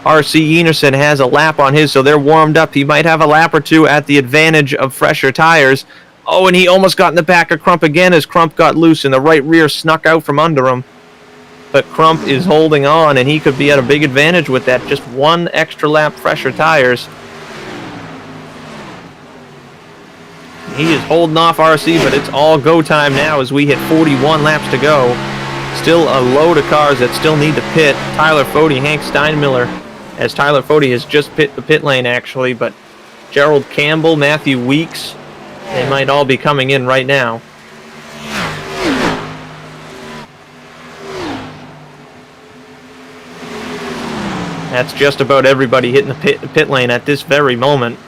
R.C. Enerson has a lap on his, so they're warmed up. He might have a lap or two at the advantage of fresher tires. Oh, and he almost got in the back of Crump again as Crump got loose and the right rear snuck out from under him. But Crump is holding on, and he could be at a big advantage with that. Just one extra lap fresher tires. He is holding off RC, but it's all go time now as we hit 41 laps to go. Still a load of cars that still need to pit. Tyler Fody, Hank Steinmiller, as Tyler Fody has just pit the pit lane actually, but Gerald Campbell, Matthew Weeks, they might all be coming in right now. That's just about everybody hitting the pit lane at this very moment.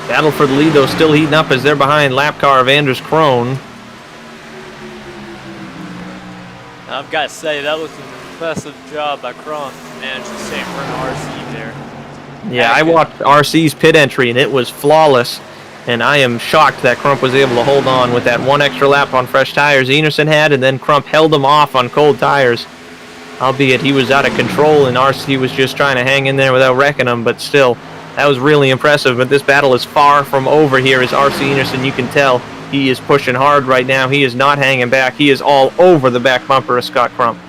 Battle for the lead, though, still heating up as they're behind lap car of Anders Krohn. I've got to say, that was an impressive job by Crump to manage to stay in front of RC there. Yeah, I watched RC's pit entry, and it was flawless. And I am shocked that Crump was able to hold on with that one extra lap on fresh tires Enerson had, and then Crump held him off on cold tires. Albeit he was out of control, and RC was just trying to hang in there without wrecking him, but still. That was really impressive, but this battle is far from over here as R.C. Enerson, you can tell, he is pushing hard right now. He is not hanging back. He is all over the back bumper of Scott Crump.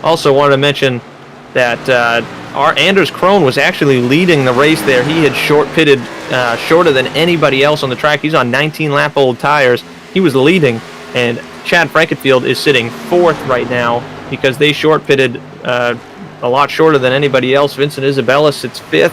Also wanted to mention that Anders Krohn was actually leading the race there. He had short-pitted shorter than anybody else on the track. He's on 19-lap-old tires. He was leading, and Chad Frankenfield is sitting 4th right now, because they short-pitted a lot shorter than anybody else. Vincent Isabella sits 5th.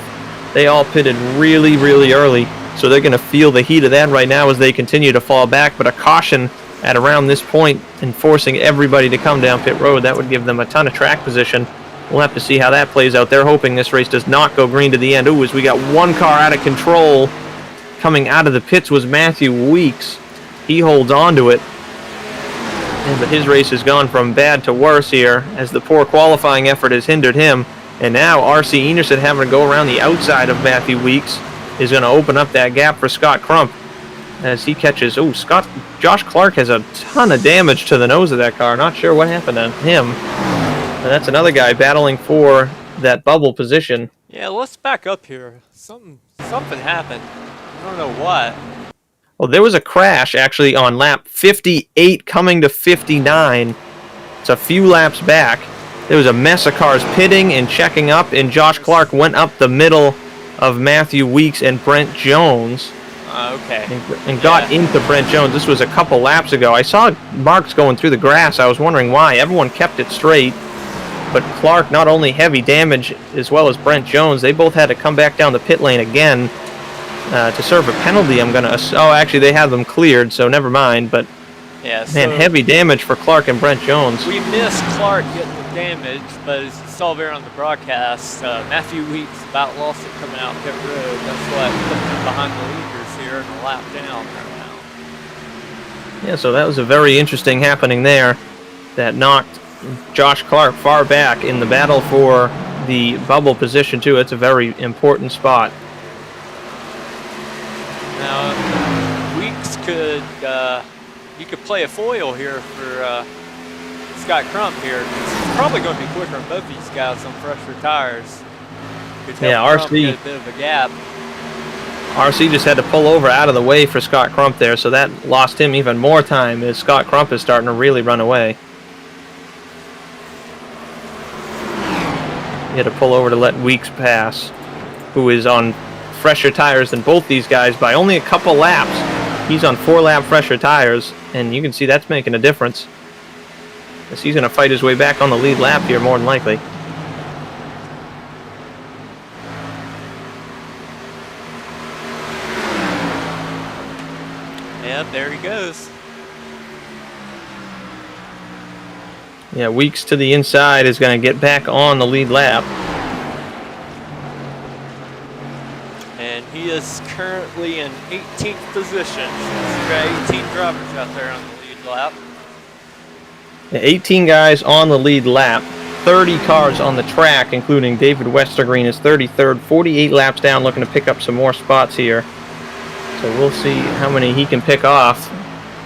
They all pitted really, really early, so they're going to feel the heat of that right now as they continue to fall back. But a caution at around this point and forcing everybody to come down pit road, that would give them a ton of track position. We'll have to see how that plays out. They're hoping this race does not go green to the end. Ooh, as we got one car out of control coming out of the pits was Matthew Weeks. He holds on to it. But his race has gone from bad to worse here as the poor qualifying effort has hindered him. And now R.C. Enerson having to go around the outside of Matthew Weeks is going to open up that gap for Scott Crump as he catches. Josh Clark has a ton of damage to the nose of that car. Not sure what happened to him. And that's another guy battling for that bubble position. Yeah, let's back up here. Something happened. I don't know what. Well, there was a crash actually on lap 58 coming to 59. It's a few laps back. There was a mess of cars pitting and checking up, and Josh Clark went up the middle of Matthew Weeks and Brent Jones. Okay. And got into Brent Jones. This was a couple laps ago. I saw marks going through the grass. I was wondering why. Everyone kept it straight. But Clark, not only heavy damage as well as Brent Jones, they both had to come back down the pit lane again to serve a penalty. Oh, actually, they have them cleared, so never mind. But, yeah, man, heavy damage for Clark and Brent Jones. We missed Clark getting the damage, but as you saw there on the broadcast, Matthew Weeks about lost it coming out pit road. That's what put him behind the leaders here and a lap down right now. Yeah, so that was a very interesting happening there that knocked Josh Clark far back in the battle for the bubble position, too. It's a very important spot. Now, Weeks could you could play a foil here for Scott Crump here. It's probably going to be quicker than both these guys on fresher tires. Yeah, RC get a bit of a gap. RC just had to pull over out of the way for Scott Crump there, so that lost him even more time as Scott Crump is starting to really run away. He had to pull over to let Weeks pass, who is on fresher tires than both these guys by only a couple laps. He's on 4-lap fresher tires, and you can see that's making a difference. As he's going to fight his way back on the lead lap here, more than likely. Yep, there he goes. Yeah, Weeks to the inside is going to get back on the lead lap. And he is currently in 18th position. He's got 18 drivers out there on the lead lap. Yeah, 18 guys on the lead lap. 30 cars on the track, including David Westergreen is 33rd. 48 laps down, looking to pick up some more spots here. So we'll see how many he can pick off.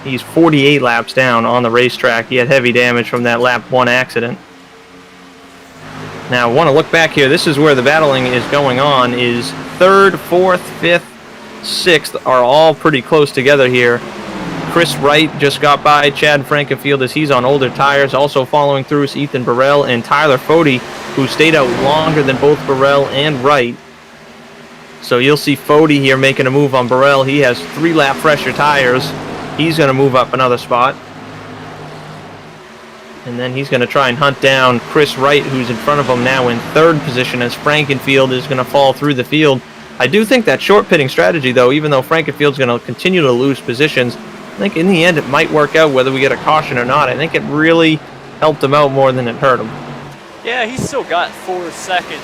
He's 48 laps down on the racetrack. He had heavy damage from that lap 1 accident. Now, I want to look back here. This is where the battling is going on. Is 3rd, 4th, 5th, 6th are all pretty close together here. Chris Wright just got by Chad Frankenfield as he's on older tires. Also following through is Ethan Burrell and Tyler Fode, who stayed out longer than both Burrell and Wright. So you'll see Fode here making a move on Burrell. He has 3-lap fresher tires. He's going to move up another spot. And then he's going to try and hunt down Chris Wright, who's in front of him now in 3rd position, as Frankenfield is going to fall through the field. I do think that short pitting strategy, though, even though Frankenfield's going to continue to lose positions, I think in the end it might work out whether we get a caution or not. I think it really helped him out more than it hurt him. Yeah, he's still got 4 seconds.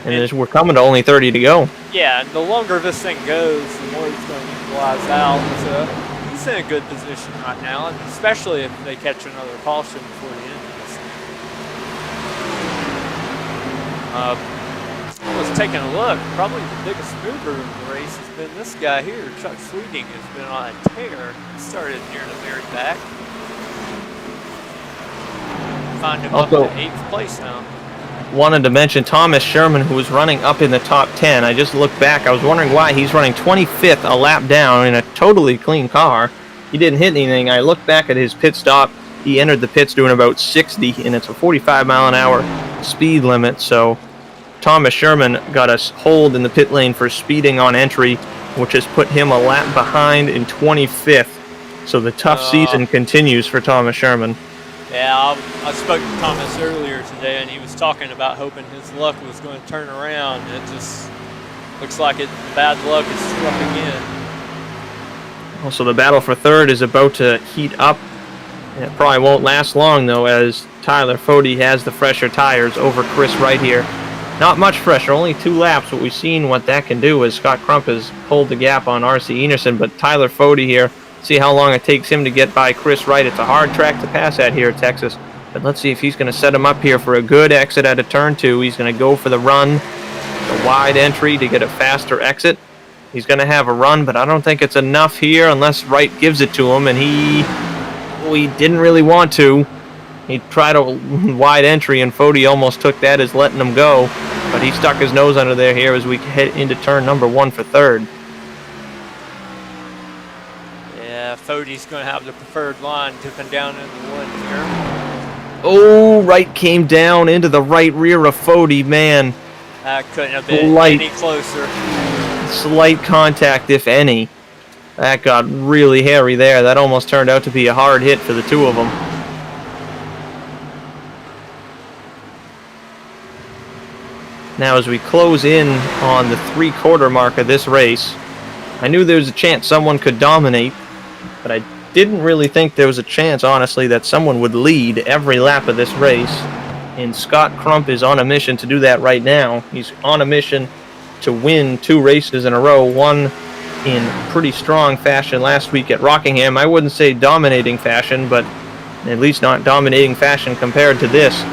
And we're coming to only 30 to go. Yeah, and the longer this thing goes, the more he's going to equalize out. So he's in a good position right now, and especially if they catch another caution before the end of this thing. I was taking a look. Probably the biggest mover of the race has been this guy here. Chuck Sweeting has been on a tear. He started near the very back. Find him Also, up in 8th place now. Wanted to mention Thomas Sherman, who was running up in the top 10. I just looked back. I was wondering why he's running 25th a lap down in a totally clean car. He didn't hit anything. I looked back at his pit stop. He entered the pits doing about 60, and it's a 45-mile-an-hour speed limit. So Thomas Sherman got a hold in the pit lane for speeding on entry, which has put him a lap behind in 25th. So the tough season continues for Thomas Sherman. Yeah, I spoke to Thomas earlier today, and he was talking about hoping his luck was going to turn around. It just looks like bad luck is struck again. Also, the battle for 3rd is about to heat up. It probably won't last long, though, as Tyler Fode has the fresher tires over Chris Wright here. Not much fresher, only 2 laps, but we've seen what that can do as Scott Crump has pulled the gap on R.C. Enerson. But Tyler Fode here, see how long it takes him to get by Chris Wright. It's a hard track to pass at here at Texas. But let's see if he's going to set him up here for a good exit at a turn 2. He's going to go for the run, the wide entry to get a faster exit. He's going to have a run, but I don't think it's enough here unless Wright gives it to him, and he didn't really want to. He tried a wide entry, and Fode almost took that as letting him go, but he stuck his nose under there here as we head into turn number 1 for 3rd. Yeah, Fode's going to have the preferred line dipping down into the 1 here. Oh, Wright came down into the right rear of Fode, man. That couldn't have been any closer. slight contact, if any. That got really hairy there. That almost turned out to be a hard hit for the two of them. Now, as we close in on the 3/4 mark of this race, I knew there was a chance someone could dominate, but I didn't really think there was a chance, honestly, that someone would lead every lap of this race. And Scott Crump is on a mission to do that right now. He's on a mission to win 2 races in a row, one in pretty strong fashion last week at Rockingham. I wouldn't say dominating fashion, but at least not dominating fashion compared to this.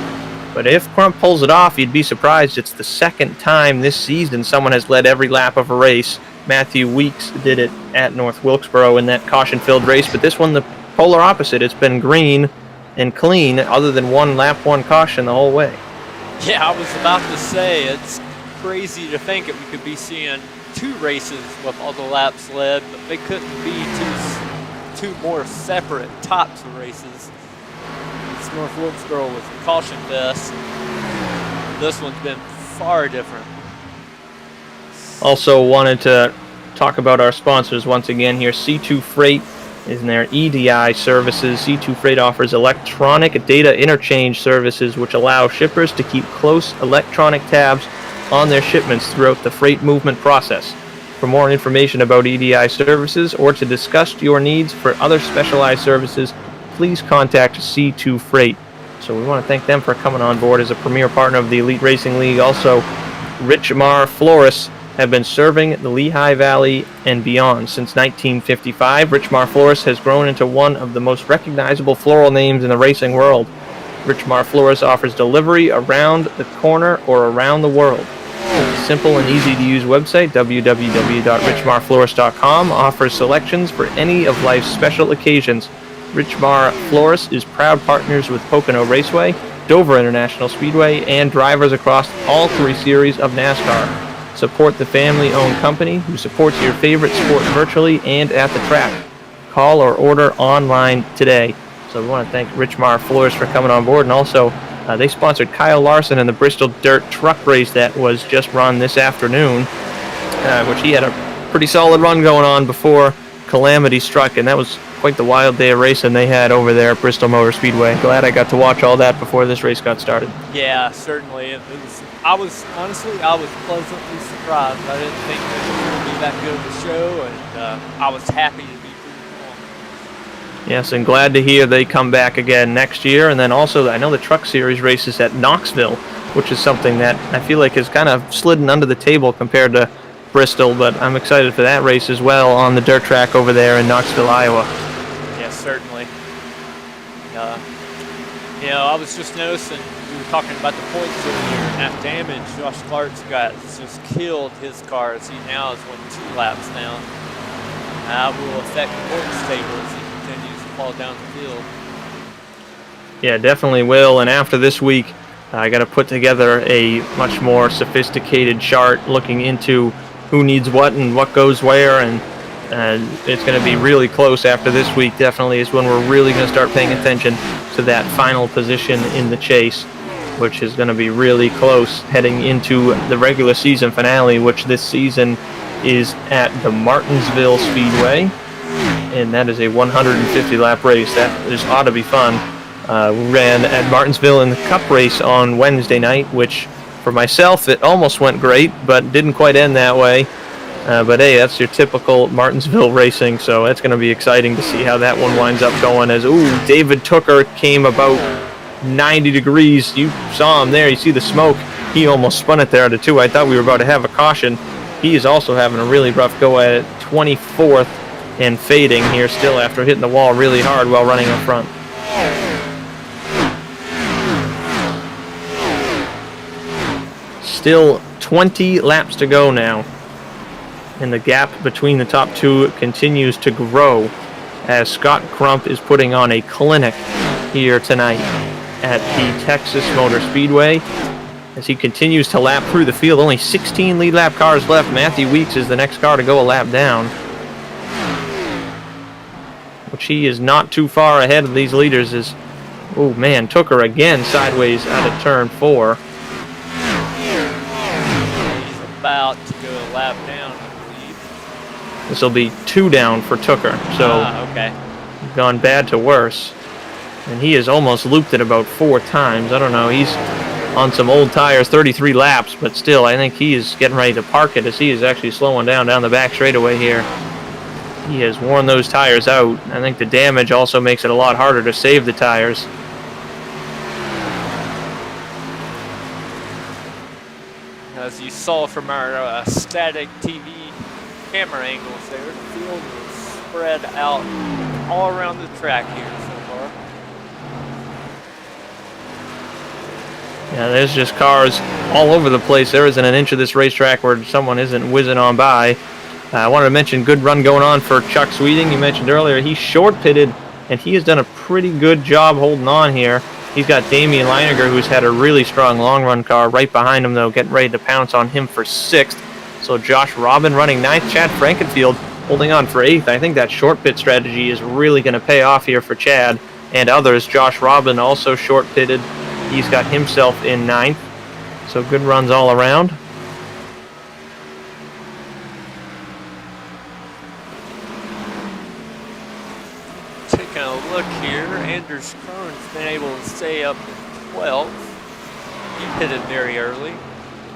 But if Crump pulls it off, you'd be surprised. It's the second time this season someone has led every lap of a race. Matthew Weeks did it at North Wilkesboro in that caution-filled race, but this one the polar opposite. It's been green and clean, other than one lap, one caution the whole way. Yeah, I was about to say, it's crazy to think that we could be seeing 2 races with all the laps led, but they couldn't be two more separate types of races. It's North Wilkesboro with a caution vest. This one's been far different. Also wanted to talk about our sponsors once again here. C2 Freight is in their EDI services. C2 Freight offers electronic data interchange services which allow shippers to keep close electronic tabs on their shipments throughout the freight movement process. For more information about EDI services or to discuss your needs for other specialized services, please contact C2 Freight. So we want to thank them for coming on board as a premier partner of the Elite Racing League. Also, Richmar Florists have been serving the Lehigh Valley and beyond since 1955. Richmar Florists has grown into one of the most recognizable floral names in the racing world. Richmar Florists offers delivery around the corner or around the world. A simple and easy to use website, www.richmarflorist.com, offers selections for any of life's special occasions. Richmar Florists is proud partners with Pocono Raceway, Dover International Speedway, and drivers across all 3 series of NASCAR. Support the family-owned company who supports your favorite sport virtually and at the track. Call or order online today. So we want to thank Richmar Florists for coming on board, and also they sponsored Kyle Larson in the Bristol Dirt Truck Race that was just run this afternoon, which he had a pretty solid run going on before calamity struck, and that was quite the wild day of racing they had over there at Bristol Motor Speedway. Glad I got to watch all that before this race got started. Yeah, certainly. I was pleasantly surprised. I didn't think it was going to be that good of a show, and I was happy to be proved wrong. Yes, and glad to hear they come back again next year. And then also, I know the Truck Series races at Knoxville, which is something that I feel like has kind of slidden under the table compared to Bristol, but I'm excited for that race as well on the dirt track over there in Knoxville, Iowa. Yes, certainly. I was just noticing, we were talking about the points earlier, and that damage Josh Clark's got just killed his car, as he now is 2 laps down. That will affect the points table as he continues to fall down the field. Yeah, definitely will. And after this week, I got to put together a much more sophisticated chart looking into who needs what and what goes where, and it's going to be really close after this week. Definitely is when we're really going to start paying attention to that final position in the chase, which is going to be really close heading into the regular season finale, which this season is at the Martinsville Speedway, and that is a 150-lap race. That just ought to be fun. We ran at Martinsville in the Cup race on Wednesday night, which for myself it almost went great, but didn't quite end that way. But hey, that's your typical Martinsville racing, so it's going to be exciting to see how that one winds up going. As David Tooker came about 90 degrees. You saw him there. You see the smoke. He almost spun it there to 2. I thought we were about to have a caution. He is also having a really rough go at it. 24th and fading here still after hitting the wall really hard while running up front. Still 20 laps to go now, and the gap between the top 2 continues to grow as Scott Crump is putting on a clinic here tonight at the Texas Motor Speedway as he continues to lap through the field. Only 16 lead lap cars left. Matthew Weeks is the next car to go a lap down, which he is not too far ahead of these leaders. Tooker again sideways out of turn 4. He's about to go a lap down, I believe. This will be 2 down for Tooker. So okay. gone bad to worse. And he has almost looped it about 4 times. I don't know. He's on some old tires, 33 laps, but still, I think he is getting ready to park it as he is actually slowing down the back straightaway here. He has worn those tires out. I think the damage also makes it a lot harder to save the tires. As you saw from our static TV camera angles there, the field is spread out all around the track here so far. Yeah, there's just cars all over the place. There isn't an inch of this racetrack where someone isn't whizzing on by. I wanted to mention good run going on for Chuck Sweeting. You mentioned earlier he short pitted, and he has done a pretty good job holding on here. He's got Damian Leininger, who's had a really strong long run car right behind him, though, getting ready to pounce on him for 6th. So Josh Robin running 9th. Chad Frankenfield holding on for 8th. I think that short pit strategy is really going to pay off here for Chad and others. Josh Robin also short pitted. He's got himself in 9th. So good runs all around. Taking a look here, Anders Kron's been able to stay up in 12th. He pitted very early.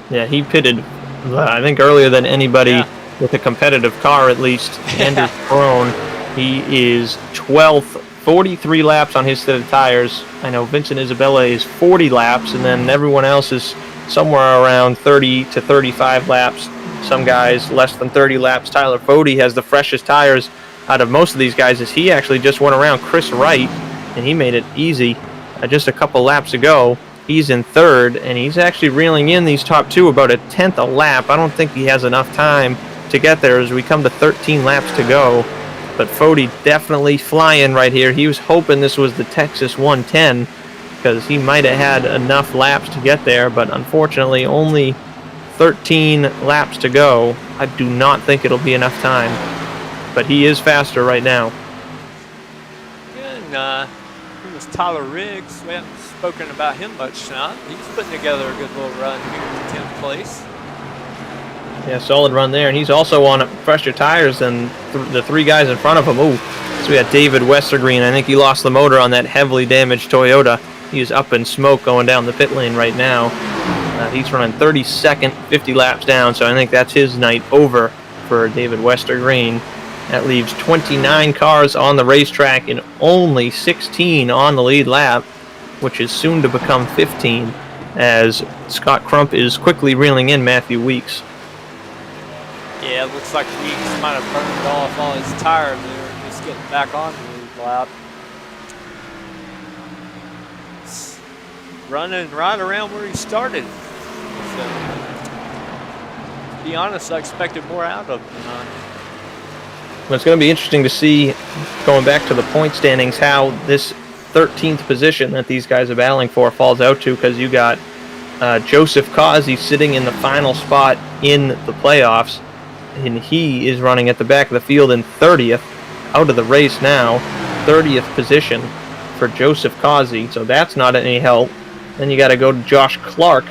Yeah, he pitted, I think, earlier than anybody with a competitive car, at least. Anders Kron, he is 12th, 43 laps on his set of tires. I know Vincent Isabella is 40 laps, and then everyone else is somewhere around 30 to 35 laps. Some guys less than 30 laps. Tyler Fode has the freshest tires out of most of these guys, as he actually just went around Chris Wright, and he made it easy just a couple laps ago. He's in 3rd, and he's actually reeling in these top 2 about a 10th a lap. I don't think he has enough time to get there as we come to 13 laps to go. But Fode definitely flying right here. He was hoping this was the Texas 110 because he might have had enough laps to get there, but unfortunately only 13 laps to go. I do not think it'll be enough time, but he is faster right now. And it was Tyler Riggs. We haven't spoken about him much tonight. He's putting together a good little run here in 10th place. Yeah, solid run there, and he's also on fresher tires than the 3 guys in front of him. Ooh, so we got David Westergreen. I think he lost the motor on that heavily damaged Toyota. He's up in smoke going down the pit lane right now. He's running 32nd, 50 laps down, so I think that's his night over for David Westergreen. That leaves 29 cars on the racetrack and only 16 on the lead lap, which is soon to become 15, as Scott Crump is quickly reeling in Matthew Weeks. Yeah, it looks like Weeks might have burned off all his tire there, just getting back on the lead lap. It's running right around where he started. So, to be honest, I expected more out of him tonight. Well, it's going to be interesting to see, going back to the point standings, how this 13th position that these guys are battling for falls out to, because you got Joseph Causey sitting in the final spot in the playoffs, and he is running at the back of the field in 30th, out of the race now, 30th position for Joseph Causey, so that's not any help. Then you got to go to Josh Clark,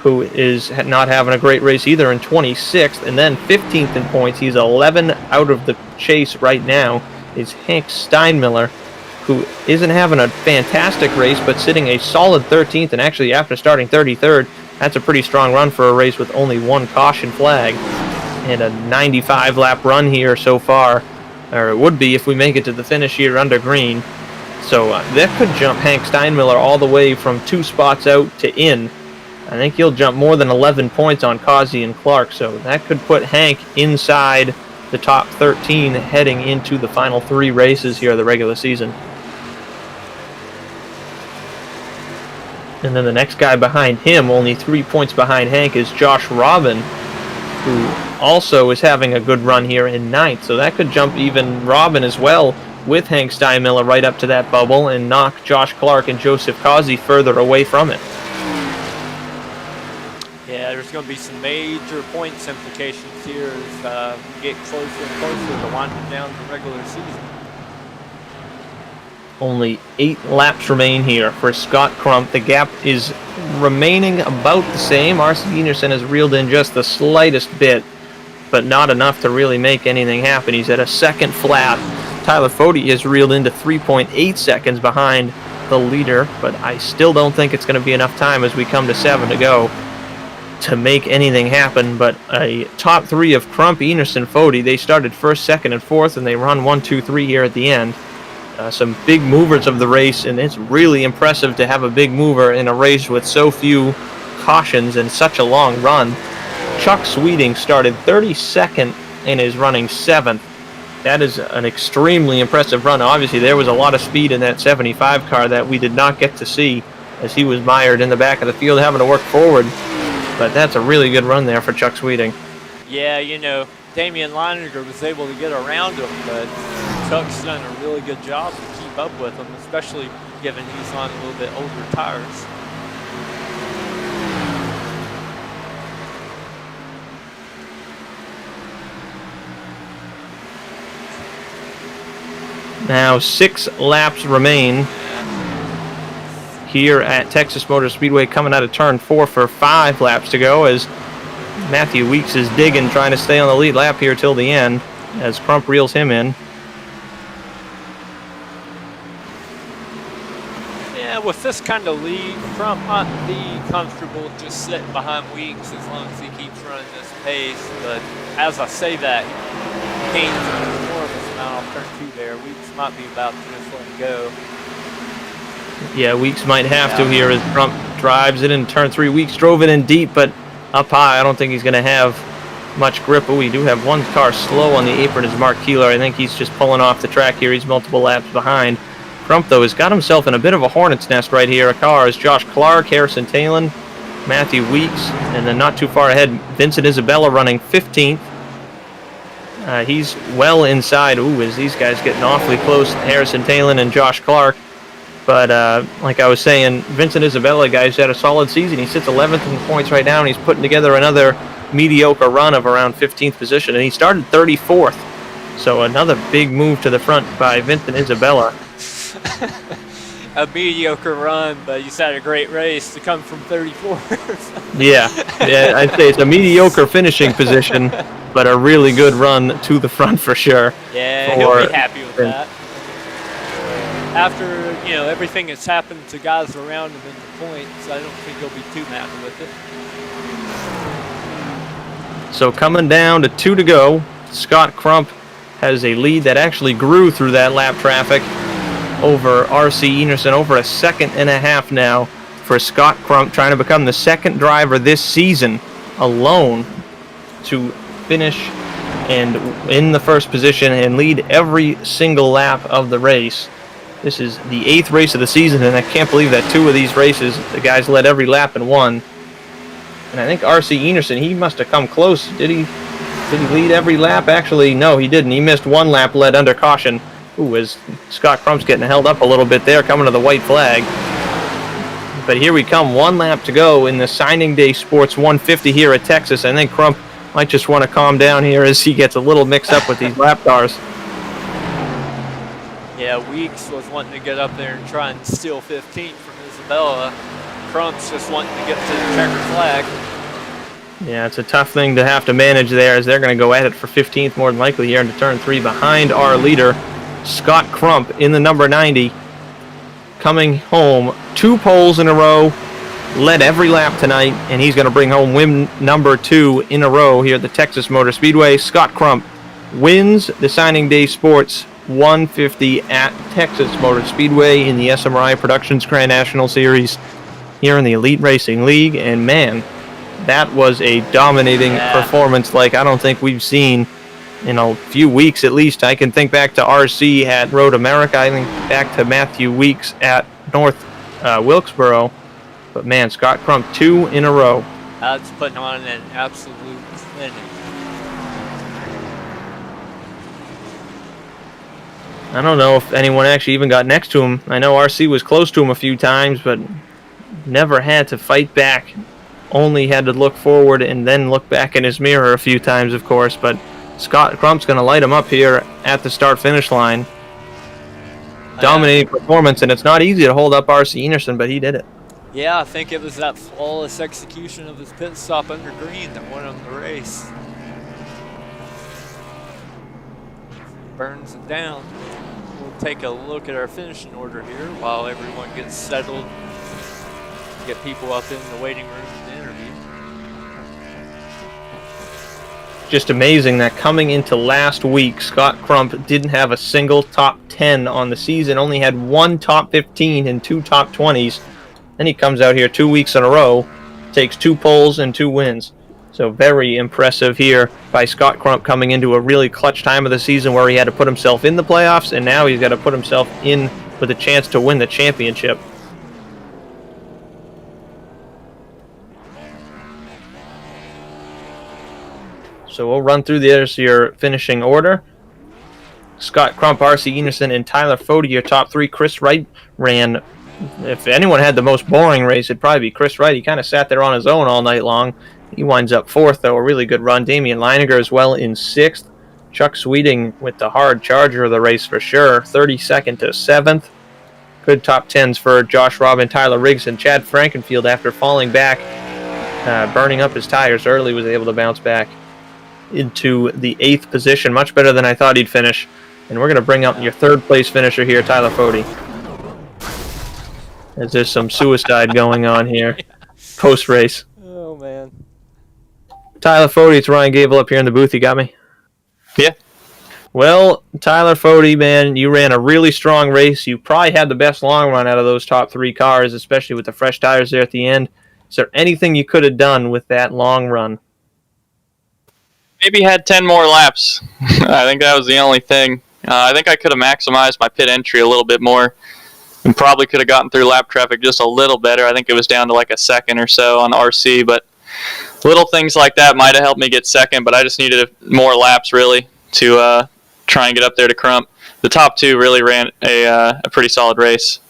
who is not having a great race either, in 26th, and then 15th in points. He's 11 out of the chase right now, is Hank Steinmiller, who isn't having a fantastic race, but sitting a solid 13th, and actually after starting 33rd, that's a pretty strong run for a race with only 1 caution flag, and a 95 lap run here so far, or it would be if we make it to the finish here under green. So that could jump Hank Steinmiller all the way from 2 spots out to in. I think he'll jump more than 11 points on Causey and Clark, so that could put Hank inside the top 13 heading into the final 3 races here of the regular season. And then the next guy behind him, only 3 points behind Hank, is Josh Robin, who also is having a good run here in 9th, so that could jump even Robin as well, with Hank Steinmiller right up to that bubble, and knock Josh Clark and Joseph Causey further away from it. Yeah, there's going to be some major points implications here as we get closer and closer to winding down the regular season. Only 8 laps remain here for Scott Crump. The gap is remaining about the same. R.C. Enerson has reeled in just the slightest bit but not enough to really make anything happen. He's at a second flat. Tyler Fode is reeled into 3.8 seconds behind the leader, but I still don't think it's going to be enough time as we come to 7 to go to make anything happen. But a top 3 of Crump, Enerson, Fode. They started first, second, and fourth, and they run 1, 2, 3 here at the end. Some big movers of the race, and it's really impressive to have a big mover in a race with so few cautions and such a long run. Chuck Sweeting started 32nd and is running 7th. That is an extremely impressive run. Obviously, there was a lot of speed in that 75 car that we did not get to see as he was mired in the back of the field having to work forward. But that's a really good run there for Chuck Sweeting. Yeah, you know, Damian Leininger was able to get around him, but Chuck's done a really good job to keep up with him, especially given he's on a little bit older tires. Now 6 laps remain here at Texas Motor Speedway, coming out of turn 4 for 5 laps to go as Matthew Weeks is digging, trying to stay on the lead lap here till the end as Crump reels him in. Yeah, with this kind of lead, Crump might be comfortable just sitting behind Weeks as long as he keeps running this pace. But as I say that, he gains an enormous amount off turn 2 there. Weeks might be about to just let him go. Yeah, Weeks might have to here as Crump drives it in turn 3. Weeks drove it in deep, but up high. I don't think he's going to have much grip. But we do have one car slow on the apron is Mark Keeler. I think he's just pulling off the track here. He's multiple laps behind. Crump, though, has got himself in a bit of a hornet's nest right here. A car is Josh Clark, Harrison Talon, Matthew Weeks, and then not too far ahead, Vincent Isabella running 15th. He's well inside. Ooh, as these guys getting awfully close, Harrison Talon and Josh Clark. But like I was saying, Vincent Isabella, guys, had a solid season. He sits 11th in the points right now, and he's putting together another mediocre run of around 15th position. And he started 34th. So another big move to the front by Vincent Isabella. A mediocre run, but you had a great race to come from 34th. yeah, I'd say it's a mediocre finishing position, but a really good run to the front for sure. Yeah, he'll be happy with that. After, you know, everything that's happened to guys around him in the points, I don't think he'll be too mad with it. So coming down to 2 to go, Scott Crump has a lead that actually grew through that lap traffic over R.C. Enerson, over a second and a half now for Scott Crump, trying to become the second driver this season alone to finish and in the first position and lead every single lap of the race. This is the 8th race of the season, and I can't believe that 2 of these races, the guys led every lap and won. And I think R.C. Enerson, he must have come close. Did he lead every lap? Actually, no, he didn't. He missed 1 lap, led under caution. Ooh, as Scott Crump's getting held up a little bit there, coming to the white flag. But here we come, 1 lap to go in the Signing Day Sports 150 here at Texas. I think Crump might just want to calm down here as he gets a little mixed up with these lap cars. Yeah, Weeks was wanting to get up there and try and steal 15th from Isabella. Crump's just wanting to get to the checkered flag. Yeah, it's a tough thing to have to manage there as they're going to go at it for 15th more than likely here into turn 3 behind our leader, Scott Crump, in the number 90. Coming home 2 poles in a row, led every lap tonight, and he's going to bring home win number 2 in a row here at the Texas Motor Speedway. Scott Crump wins the Signing Day Sports 150 at Texas Motor Speedway in the SMRI Productions Grand National Series here in the Elite Racing League. And man, that was a dominating performance like I don't think we've seen in a few weeks at least. I can think back to RC at Road America. I think back to Matthew Weeks at North Wilkesboro. But man, Scott Crump 2 in a row. That's putting on an absolute clinic. I don't know if anyone actually even got next to him. I know RC was close to him a few times, but never had to fight back. Only had to look forward and then look back in his mirror a few times, of course. But Scott Crump's going to light him up here at the start-finish line. Dominating performance, and it's not easy to hold up R.C. Enerson, but he did it. Yeah, I think it was that flawless execution of his pit stop under green that won him the race. burns it down. We'll take a look at our finishing order here while everyone gets settled. Get people up in the waiting room to interview. Just amazing that coming into last week, Scott Crump didn't have a single top 10 on the season, only had one top 15 and two top 20s. Then he comes out here 2 weeks in a row, takes 2 poles and 2 wins. So very impressive here by Scott Crump coming into a really clutch time of the season where he had to put himself in the playoffs, and now he's got to put himself in with a chance to win the championship. So we'll run through your finishing order. Scott Crump, R.C. Enerson, and Tyler Fode, your top 3. Chris Wright ran, if anyone had the most boring race, it'd probably be Chris Wright. He kind of sat there on his own all night long. He winds up 4th, though, a really good run. Damian Leininger as well in 6th. Chuck Sweeting with the hard charger of the race for sure, 32nd to 7th. Good top 10s for Josh Robin, Tyler Riggs, and Chad Frankenfield after falling back, burning up his tires early, was able to bounce back into the 8th position. Much better than I thought he'd finish. And we're going to bring up your 3rd place finisher here, Tyler Fode. As there's some suicide going on here post-race. Oh, man. Tyler Fode, it's Ryan Gable up here in the booth. You got me? Yeah. Well, Tyler Fode, man, you ran a really strong race. You probably had the best long run out of those top 3 cars, especially with the fresh tires there at the end. Is there anything you could have done with that long run? Maybe had 10 more laps. I think that was the only thing. I think I could have maximized my pit entry a little bit more and probably could have gotten through lap traffic just a little better. I think it was down to like a second or so on RC, but little things like that might have helped me get second, but I just needed more laps really to try and get up there to Crump. The top 2 really ran a pretty solid race.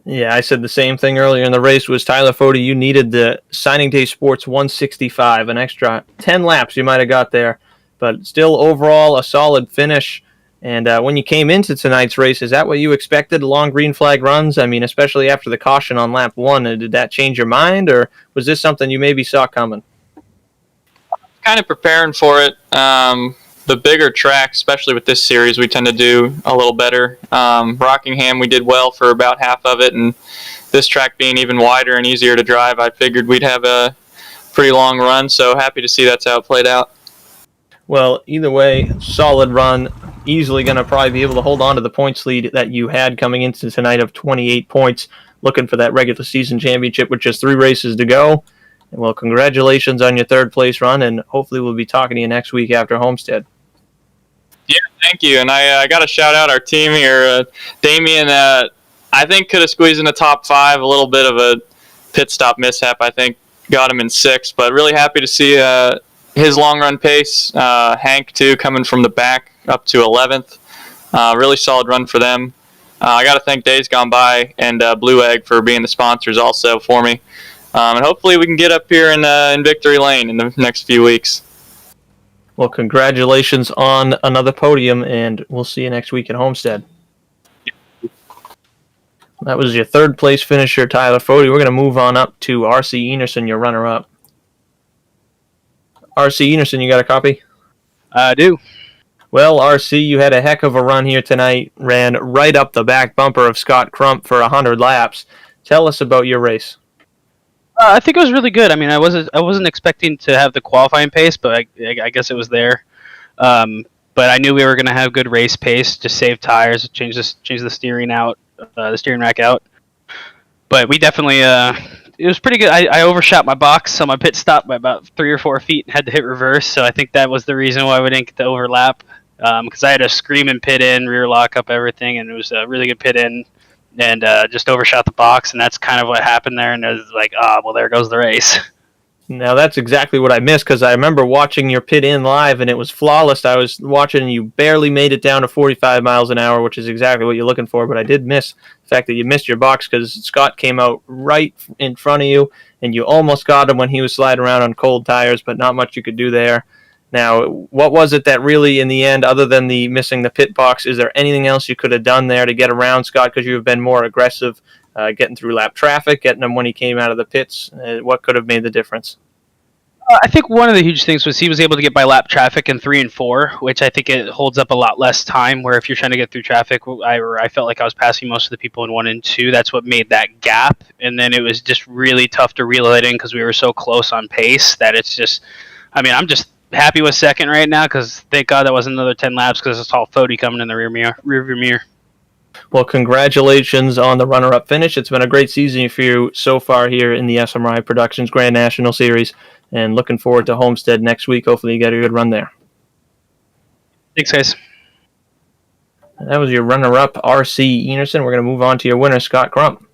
Yeah, I said the same thing earlier in the race. Was Tyler Fode, you needed the Signing Day Sports 165, an extra 10 laps you might have got there, but still overall a solid finish. And when you came into tonight's race, is that what you expected, long green flag runs? I mean, especially after the caution on lap 1, did that change your mind, or was this something you maybe saw coming? Kind of preparing for it. The bigger tracks, especially with this series, we tend to do a little better. Rockingham, we did well for about half of it, and this track being even wider and easier to drive, I figured we'd have a pretty long run, so happy to see that's how it played out. Well, either way, solid run. Easily going to probably be able to hold on to the points lead that you had coming into tonight of 28 points, looking for that regular season championship with just 3 races to go. And well, congratulations on your 3rd place run, and hopefully we'll be talking to you next week after Homestead. Yeah, thank you. And I got to shout out our team here. Damian, I think, could have squeezed in the top 5. A little bit of a pit stop mishap, I think, got him in 6th. But really happy to see his long run pace. Hank, too, coming from the back up to 11th. Really solid run for them. I got to thank Days Gone By and Blue Egg for being the sponsors also for me. And hopefully we can get up here in Victory Lane in the next few weeks. Well, congratulations on another podium, and we'll see you next week at Homestead. That was your 3rd place finisher, Tyler Fode. We're going to move on up to R.C. Enerson, your runner-up. R.C. Enerson, you got a copy? I do. Well, R.C., you had a heck of a run here tonight. Ran right up the back bumper of Scott Crump for 100 laps. Tell us about your race. I think it was really good. I mean, I wasn't expecting to have the qualifying pace, but I guess it was there. But I knew we were going to have good race pace, just save tires, change the steering out, the steering rack out. But we definitely, it was pretty good. I overshot my box on my pit stop by about 3 or 4 feet and had to hit reverse. So I think that was the reason why we didn't get the overlap. Because I had a screaming pit in, rear lock up everything, and it was a really good pit in. And just overshot the box, and that's kind of what happened there. And it was like, well, there goes the race. Now, that's exactly what I missed, because I remember watching your pit in live, and it was flawless. I was watching, and you barely made it down to 45 miles an hour, which is exactly what you're looking for. But I did miss the fact that you missed your box, because Scott came out right in front of you, and you almost got him when he was sliding around on cold tires, but not much you could do there. Now, what was it that really, in the end, other than the missing the pit box, is there anything else you could have done there to get around Scott, because you've been more aggressive, getting through lap traffic, getting him when he came out of the pits? What could have made the difference? I think one of the huge things was he was able to get by lap traffic in 3 and 4, which I think it holds up a lot less time. Where if you're trying to get through traffic, I felt like I was passing most of the people in 1 and 2. That's what made that gap, and then it was just really tough to reel it in because we were so close on pace that it's just. I mean, I'm just happy with second right now because thank God that wasn't another 10 laps because it's all Fody coming in the rearview mirror. Well, congratulations on the runner-up finish. It's been a great season for you so far here in the SMRI Productions Grand National Series, and looking forward to Homestead next week. Hopefully you get a good run there. Thanks, guys. That was your runner-up, R.C. Enerson. We're going to move on to your winner, Scott Crump.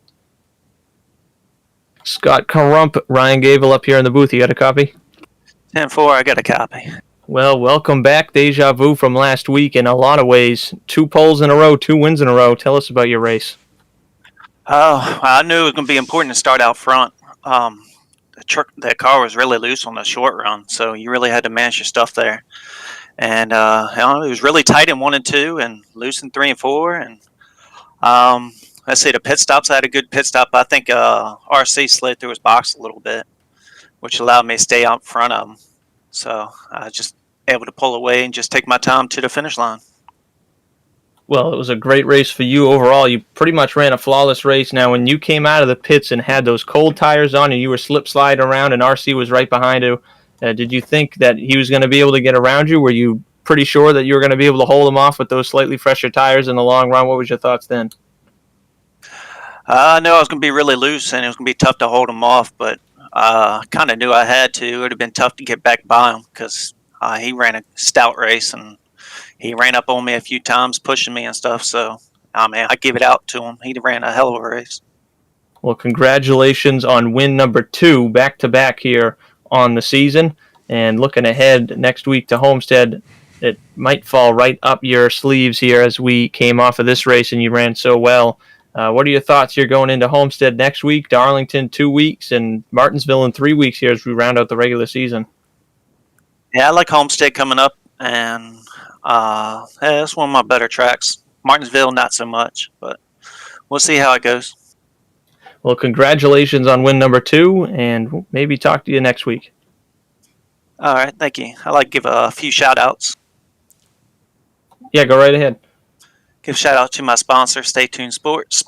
Scott Crump, Ryan Gable up here in the booth. You got a copy? 10-4, I got a copy. Well, welcome back. Deja vu from last week in a lot of ways. 2 poles in a row, 2 wins in a row. Tell us about your race. Oh, I knew it was going to be important to start out front. The car was really loose on the short run, so you really had to manage your stuff there. And it was really tight in 1 and 2 and loose in 3 and 4. And let's see, the pit stops, I had a good pit stop. I think RC slid through his box a little bit, which allowed me to stay out front of him. So I was just able to pull away and just take my time to the finish line. Well, it was a great race for you overall. You pretty much ran a flawless race. Now, when you came out of the pits and had those cold tires on and you were slip-sliding around and RC was right behind you, did you think that he was going to be able to get around you? Were you pretty sure that you were going to be able to hold him off with those slightly fresher tires in the long run? What was your thoughts then? I knew I was going to be really loose and it was going to be tough to hold him off, but kind of knew I had to. It would have been tough to get back by him because he ran a stout race and he ran up on me a few times, pushing me and stuff. So, I give it out to him. He ran a hell of a race. Well, congratulations on win number 2, back-to-back here on the season. And looking ahead next week to Homestead, it might fall right up your sleeves here as we came off of this race and you ran so well. What are your thoughts here going into Homestead next week, Darlington 2 weeks, and Martinsville in 3 weeks here as we round out the regular season? Yeah, I like Homestead coming up, and that's one of my better tracks. Martinsville, not so much, but we'll see how it goes. Well, congratulations on win number 2, and we'll maybe talk to you next week. All right, thank you. I'd like to give a few shout-outs. Yeah, go right ahead. Give a shout-out to my sponsor, Stay Tuned Sports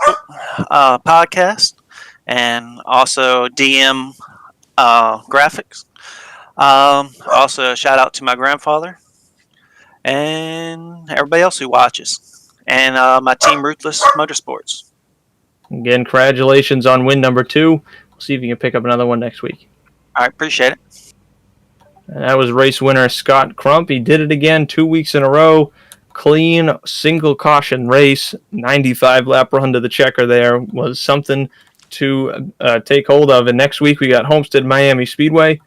podcast, and also DM Graphics. Also, a shout-out to my grandfather and everybody else who watches, and my team, Ruthless Motorsports. Again, congratulations on win number 2. We'll see if you can pick up another one next week. All right, appreciate it. And that was race winner Scott Crump. He did it again 2 weeks in a row. Clean, single caution race. 95 lap run to the checker there was something to take hold of. And next week we got Homestead Miami Speedway.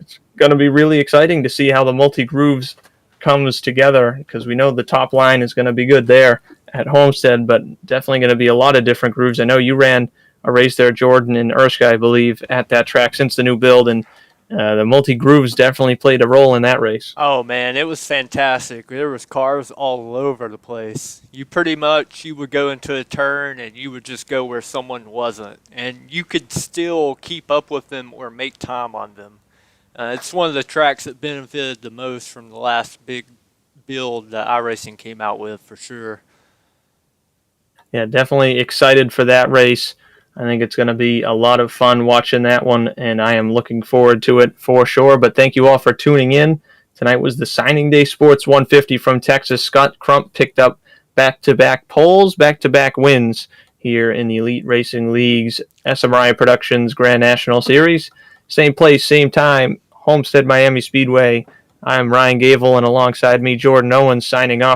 It's going to be really exciting to see how the multi-grooves comes together because we know the top line is going to be good there at Homestead, but definitely going to be a lot of different grooves. I know you ran a race there, Jordan and Erskine, I believe, at that track since the new build, and the multi-grooves definitely played a role in that race. Oh, man, it was fantastic. There was cars all over the place. You would go into a turn and you would just go where someone wasn't, and you could still keep up with them or make time on them. It's one of the tracks that benefited the most from the last big build that iRacing came out with, for sure. Yeah, definitely excited for that race. I think it's going to be a lot of fun watching that one, and I am looking forward to it for sure. But thank you all for tuning in. Tonight was the Signing Day Sports 150 from Texas. Scott Crump picked up back-to-back poles, back-to-back wins here in the Elite Racing League's SMRI Productions Grand National Series. Same place, same time, Homestead Miami Speedway. I'm Ryan Gable, and alongside me, Jordan Owens, signing off.